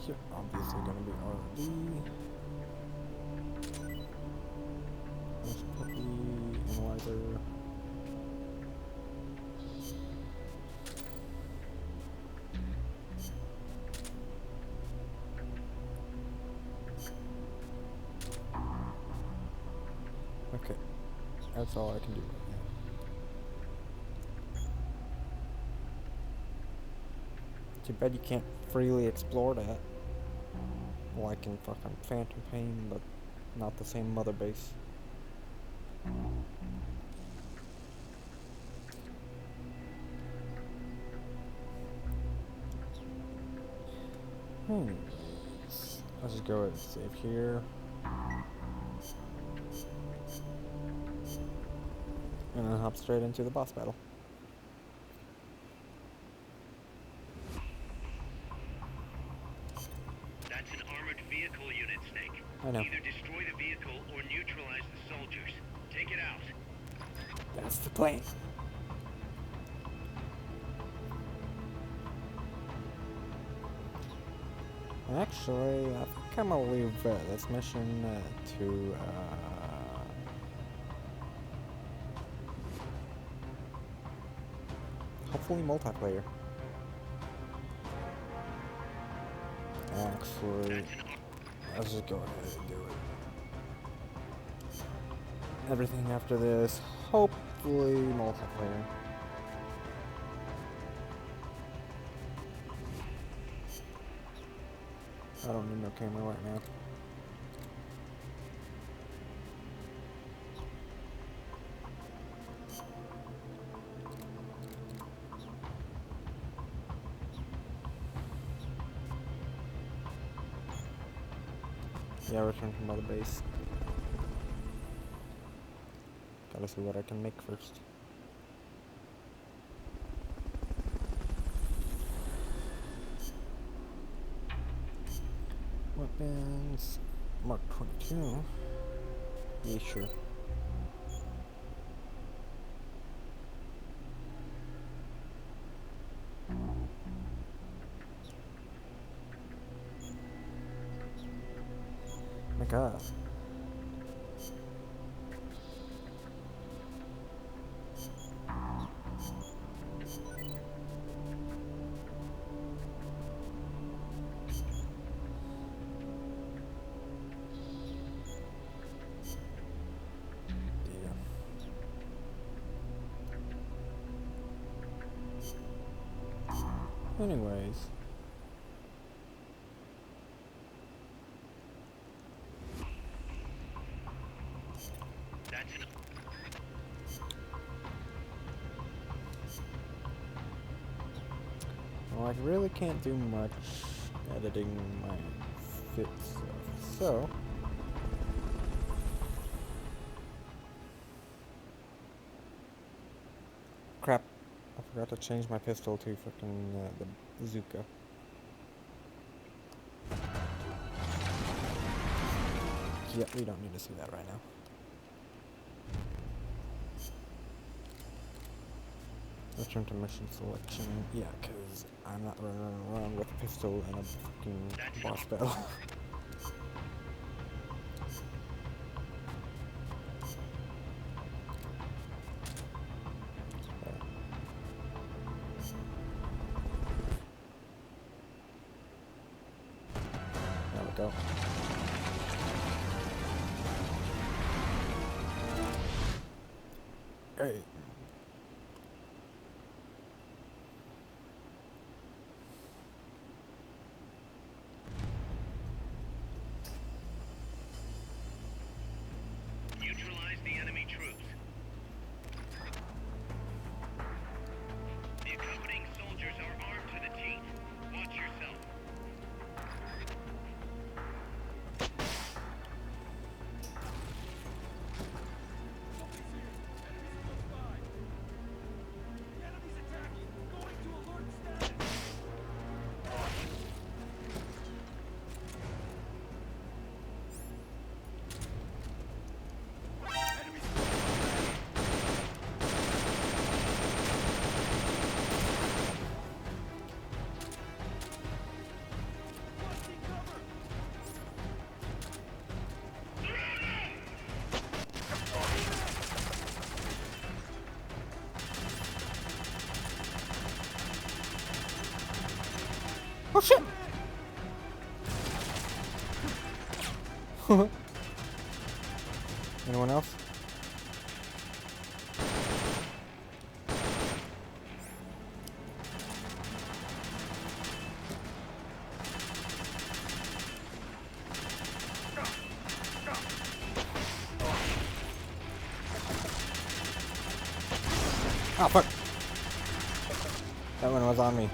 Yep, obviously gonna be RD. Nice puppy, analyzer. That's all I can do right now. Too bad you can't freely explore that. Like in fucking Phantom Pain, but not the same mother base. Let's just go ahead and save here. And then hop straight into the boss battle. That's an armored vehicle unit, Snake. I know. Either destroy the vehicle or neutralize the soldiers. Take it out. That's the plan. Actually, I think I'm gonna leave this mission to hopefully multiplayer. Actually, let's just go ahead and do it. Everything after this, hopefully multiplayer. I don't need no camera right now. Yeah, return to mother base. Gotta see what I can make first. Weapons, Mark 22. Yeah, sure. My God. Anyways. Well, I really can't do much editing my fit stuff, so crap, I forgot to change my pistol to fucking the bazooka. Yeah, we don't need to see that right now. Return to mission selection. Yeah, because I'm not running around with a pistol in a fucking boss battle. There we go. Hey. Neutralize the enemy troops. The accompanying soldiers are armed to the teeth. Watch yourself. Oh shit! Anyone else? Oh, fuck. That one was on me.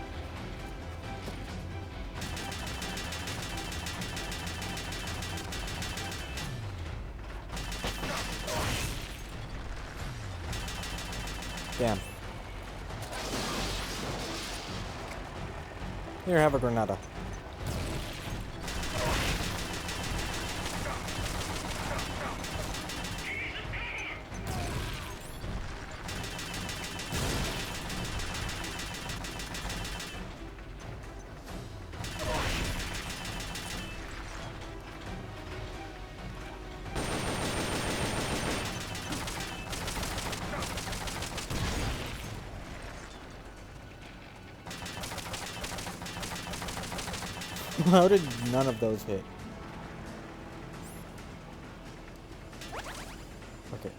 Damn. Here, have a granada. How did none of those hit? Okay.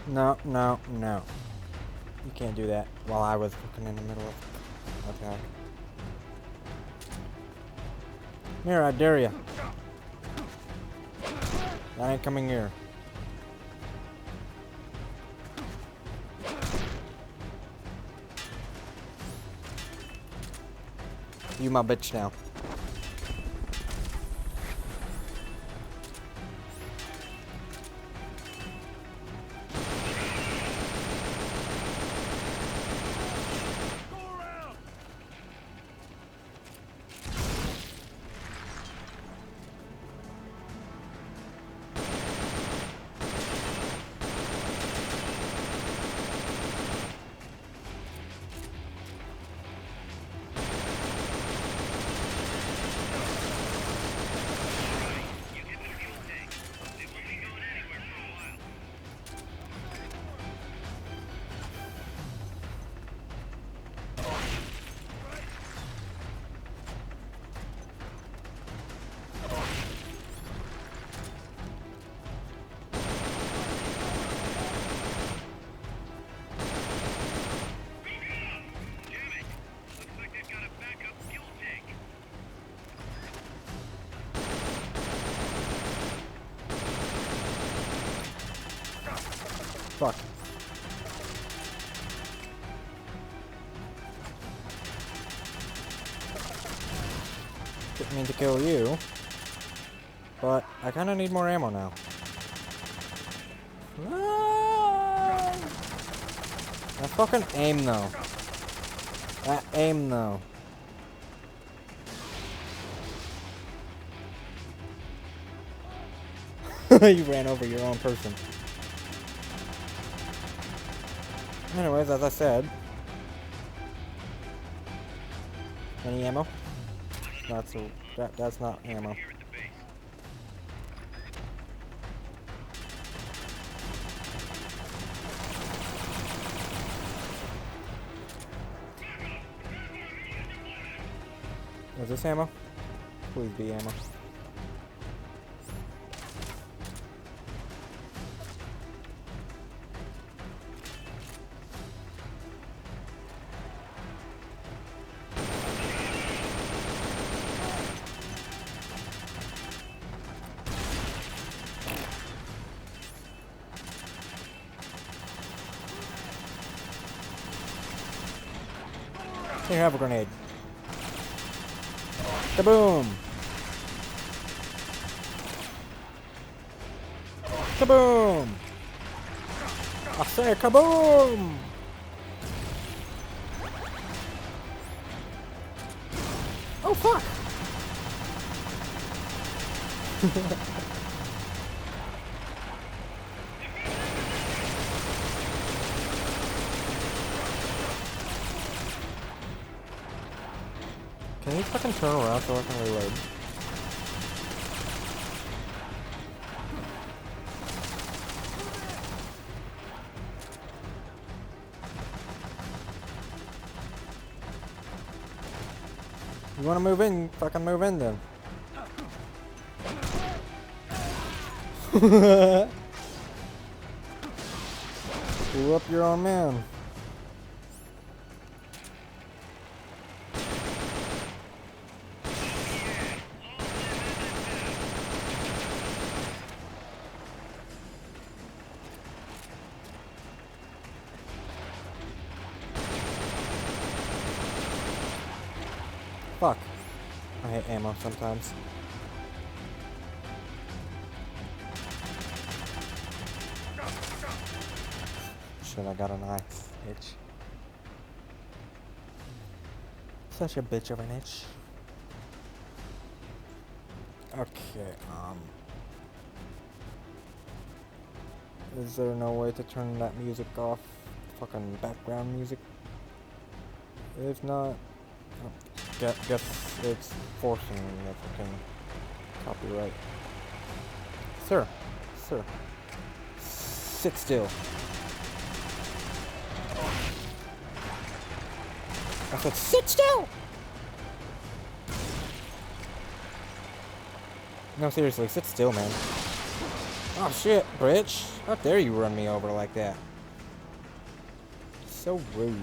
No, no, no. You can't do that while I was fucking in the middle of attack. Here, I dare ya. I ain't coming here. You my bitch now. Fuck. Didn't mean to kill you. But I kinda need more ammo now. Ah! That fucking aim though. That aim though. You ran over your own person. Anyways, as I said. Any ammo? That's not ammo. Is this ammo? Please be ammo. Here, have a grenade. Kaboom! Kaboom! I say kaboom! Oh fuck! Can you fucking turn around so I can reload? You wanna move in? Fucking move in then. Blew up your own man. Fuck. I hate ammo sometimes. Shit, I got an eye itch. Such a bitch of an itch. Okay, is there no way to turn that music off? Fucking background music? If not, guess it's forcing the fucking copyright. Sir, sir, sit still. I said, sit still! No, seriously, sit still, man. Oh shit, bitch. How dare you run me over like that? So rude.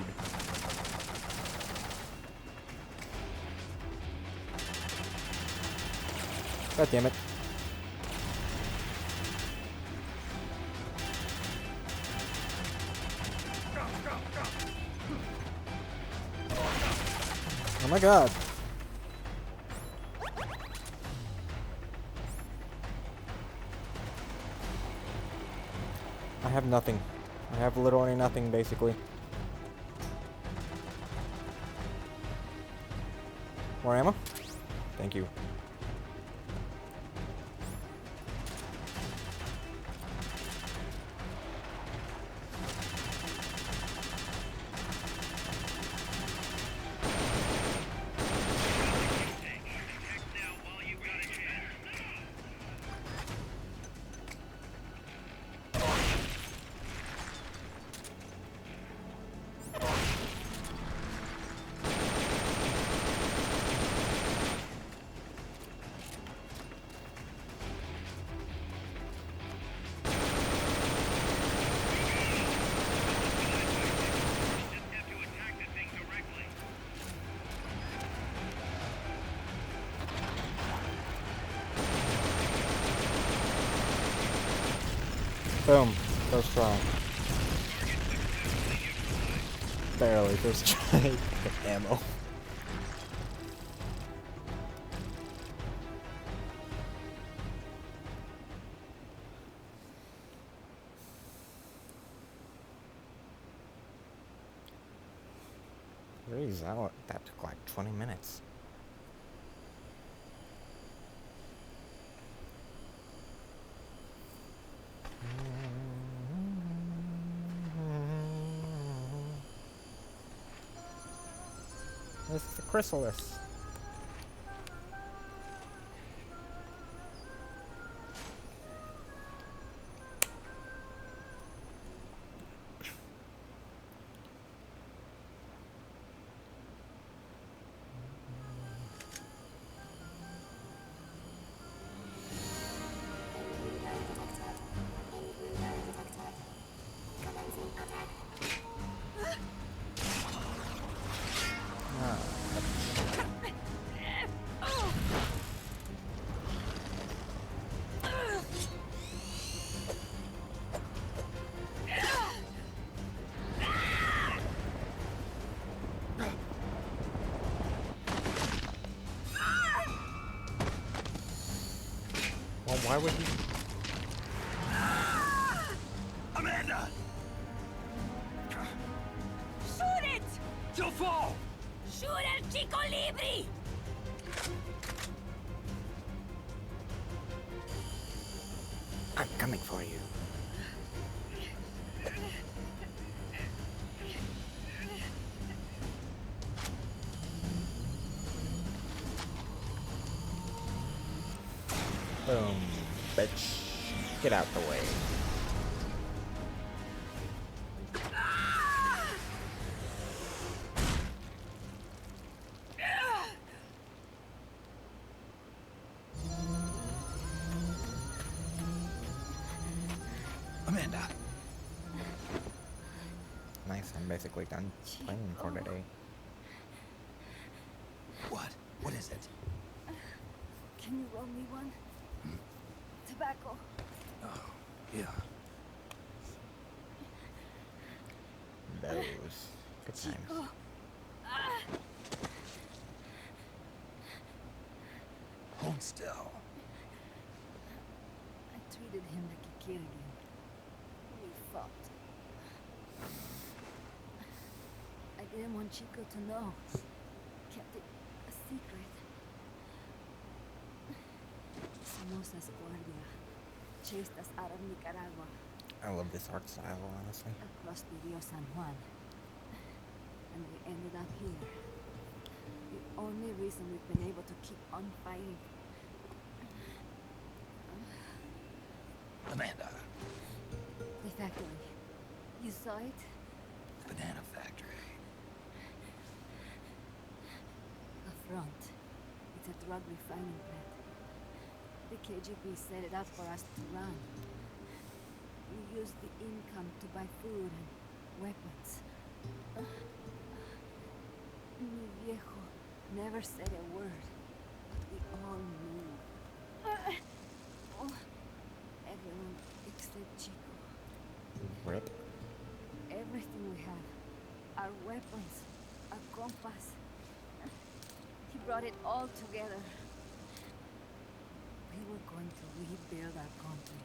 God damn it. Oh my god. I have nothing. I have literally nothing, basically. More ammo? Thank you. Boom. First try. Barely first try. Ammo. Jeez, that took like 20 minutes. This is the chrysalis. Well, why would he? Amanda! Shoot it! You'll fall! Shoot el Chico Libre! I'm coming for you. Boom, bitch. Get out the way. Amanda! I'm basically done playing for today. What? What is it? Can you roll me one? Tobacco. Oh, yeah. Those. Good times. Chico. Ah. Hold still. I treated him like a kid again. We fought. I didn't want Chico to know. Kept it a secret. Somoza's Guardia chased us out of Nicaragua, I love this art style, honestly. across the Rio San Juan. And we ended up here. The only reason we've been able to keep on fighting. Amanda, The factory. You saw it? the banana factory. A front. It's a drug refining plant. The KGB set it up for us to run. We used the income to buy food and weapons. Mi viejo never said a word, but we all knew. Oh, everyone except Chico. Rip. Everything we have. Our weapons, our compass. He brought it all together. We were going to rebuild our country.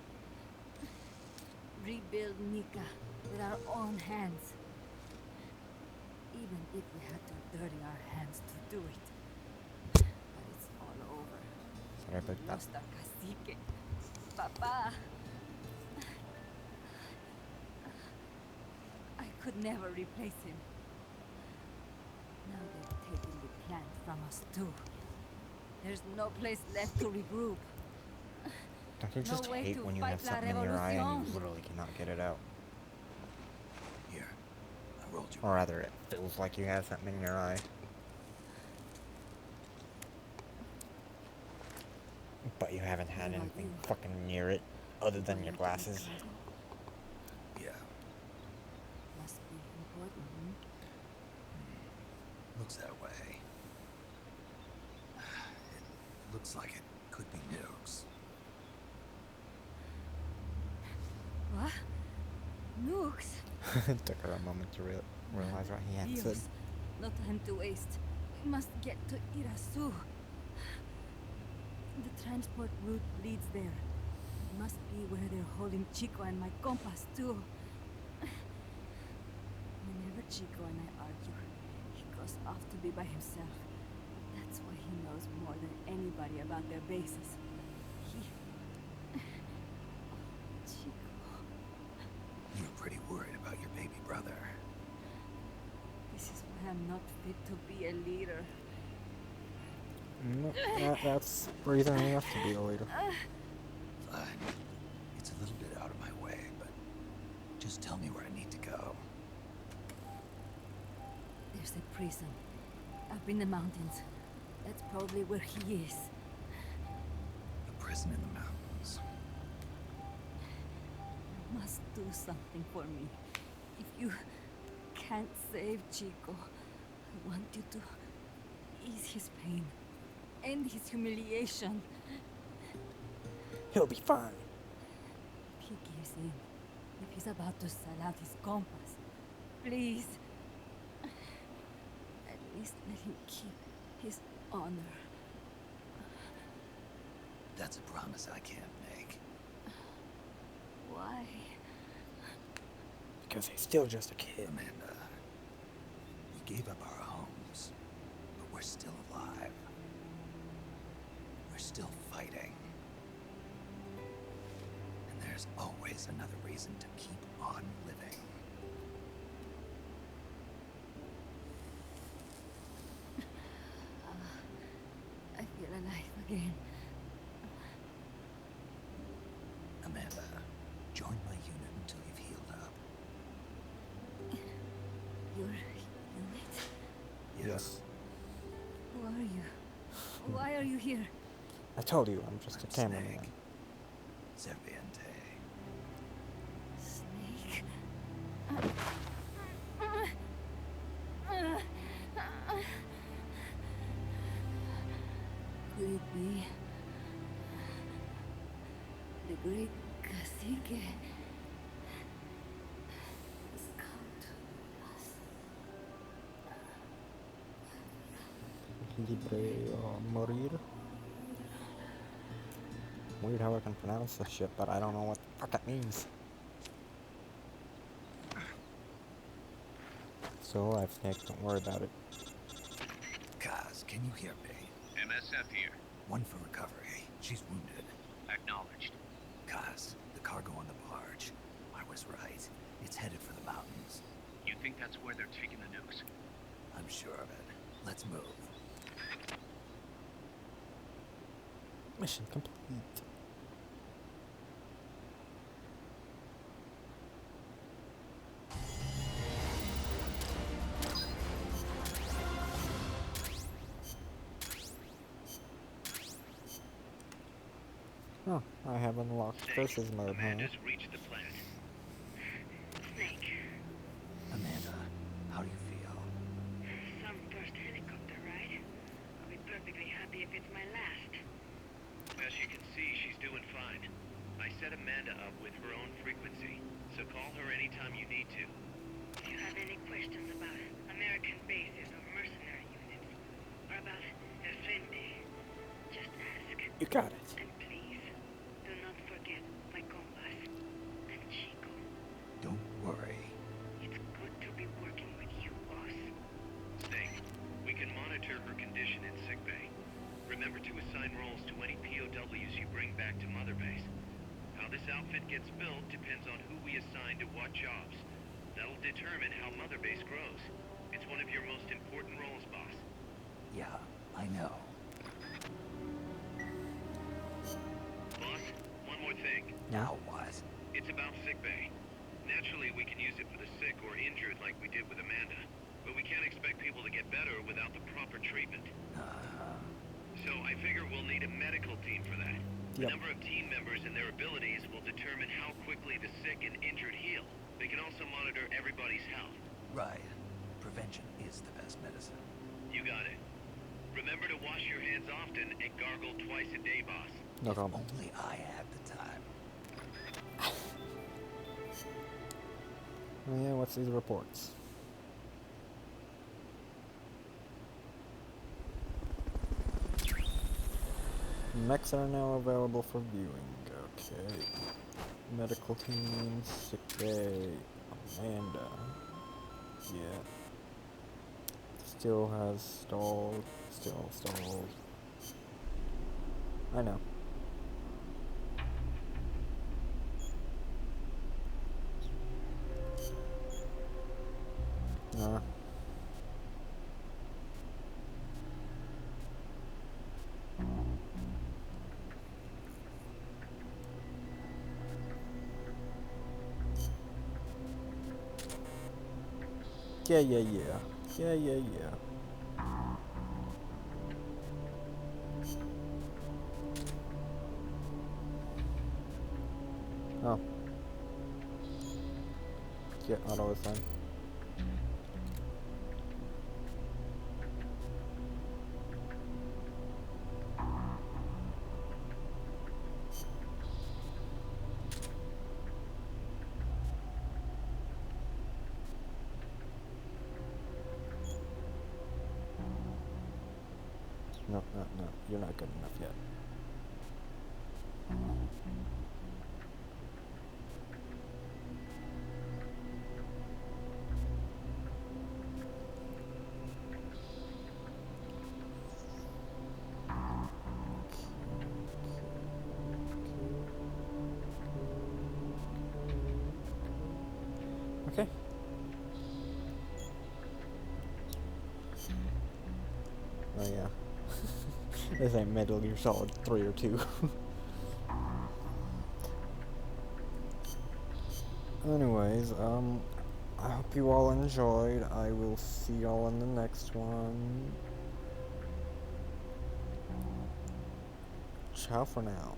Rebuild Nika with our own hands. Even if we had to dirty our hands to do it. But it's all over. Sorry about that. Lost our cacique. Papa. I could never replace him. Now they've taken the plant from us too. There's no place left to regroup. Don't you just No way hate to when you have fight la something in your eye and revolución. you literally cannot get it out? Here, I rolled you. Or rather, it feels like you have something in your eye. But you haven't had What about anything you? fucking near it other than your glasses. Yeah, Must be important, hmm? looks that way. It looks like it could be nukes. What? Nukes? It took her a moment to realize what he had said. Dios, no time to waste. We must get to Irasu. The transport route leads there. It must be where they're holding Chico and my compass too. Whenever Chico and I argue, he goes off to be by himself. That's why he knows more than anybody about their bases. He... Chico... You're pretty worried about your baby brother. This is why I'm not fit to be a leader. No, that's reason enough to be a leader. Fine. It's a little bit out of my way, but just tell me where I need to go. There's a prison. Up in the mountains. That's probably where he is. A prison in the mountains. You must do something for me. If you can't save Chico, I want you to ease his pain. End his humiliation. He'll be fine. If he gives in, if he's about to sell out his compass, please. At least let him keep his honor. That's a promise I can't make. Why? Because he's still just a kid. Amanda, we gave up our homes, but we're still alive. We're still fighting. And there's always another reason to keep on living. I feel alive again. Amanda, join my unit until you've healed up. Your unit? Yes. Who are you? Why are you here? I told you, I'm just a I'm cameraman. Snake. Serviente. Snake? The great cacique has come to us. Libre morir. Weird how I can pronounce this shit, but I don't know what the fuck it means. Still alive, Snake. Don't worry about it. Kaz, can you hear me? MSF here. One for recovery. She's wounded. Acknowledged. Kaz, the cargo on the barge. I was right. It's headed for the mountains. You think that's where they're taking the nukes? I'm sure of it. Let's move. Mission complete. Oh, I have unlocked versus mode, huh? Amanda's reached the plant. Snake, Amanda, how do you feel? some first helicopter ride. I'll be perfectly happy if it's my last. As you can see, she's doing fine. I set Amanda up with her own frequency, so call her anytime you need to. If you have any questions about American bases or mercenary units, or about Effendi, just ask. You got it. And please, do not forget my compass and Chico. Don't worry. It's good to be working with you, boss. Snake, we can monitor her condition in sickbay. Remember to assign roles to any POWs you bring back to Mother Base. How this outfit gets built depends on who we assign to what jobs. That'll determine how Mother Base grows. It's one of your most important roles, boss. Yeah, I know. Boss, one more thing. Now what? It's about sickbay. Naturally, we can use it for the sick or injured like we did with Amanda. But we can't expect people to get better without the proper treatment. So I figure we'll need a medical team for that. The Yep. number of team members and their abilities will determine how quickly the sick and injured heal. They can also monitor everybody's health. Right. Prevention is the best medicine. You got it. Remember to wash your hands often and gargle twice a day, boss. No problem. Only I had the time. Oh, yeah, what's these reports? Mechs are now available for viewing. Okay. Medical team, sick bay, Amanda. Yeah. Still has stalled. Still stalled. I know. Nah. Yeah, yeah, yeah. Yeah, yeah, yeah. Oh. Yeah, auto assign. No, no, no. You're not good enough yet. Okay. Oh yeah. This ain't Metal Gear Solid 3 or 2. Anyways, I hope you all enjoyed. I will see y'all in the next one. Ciao for now.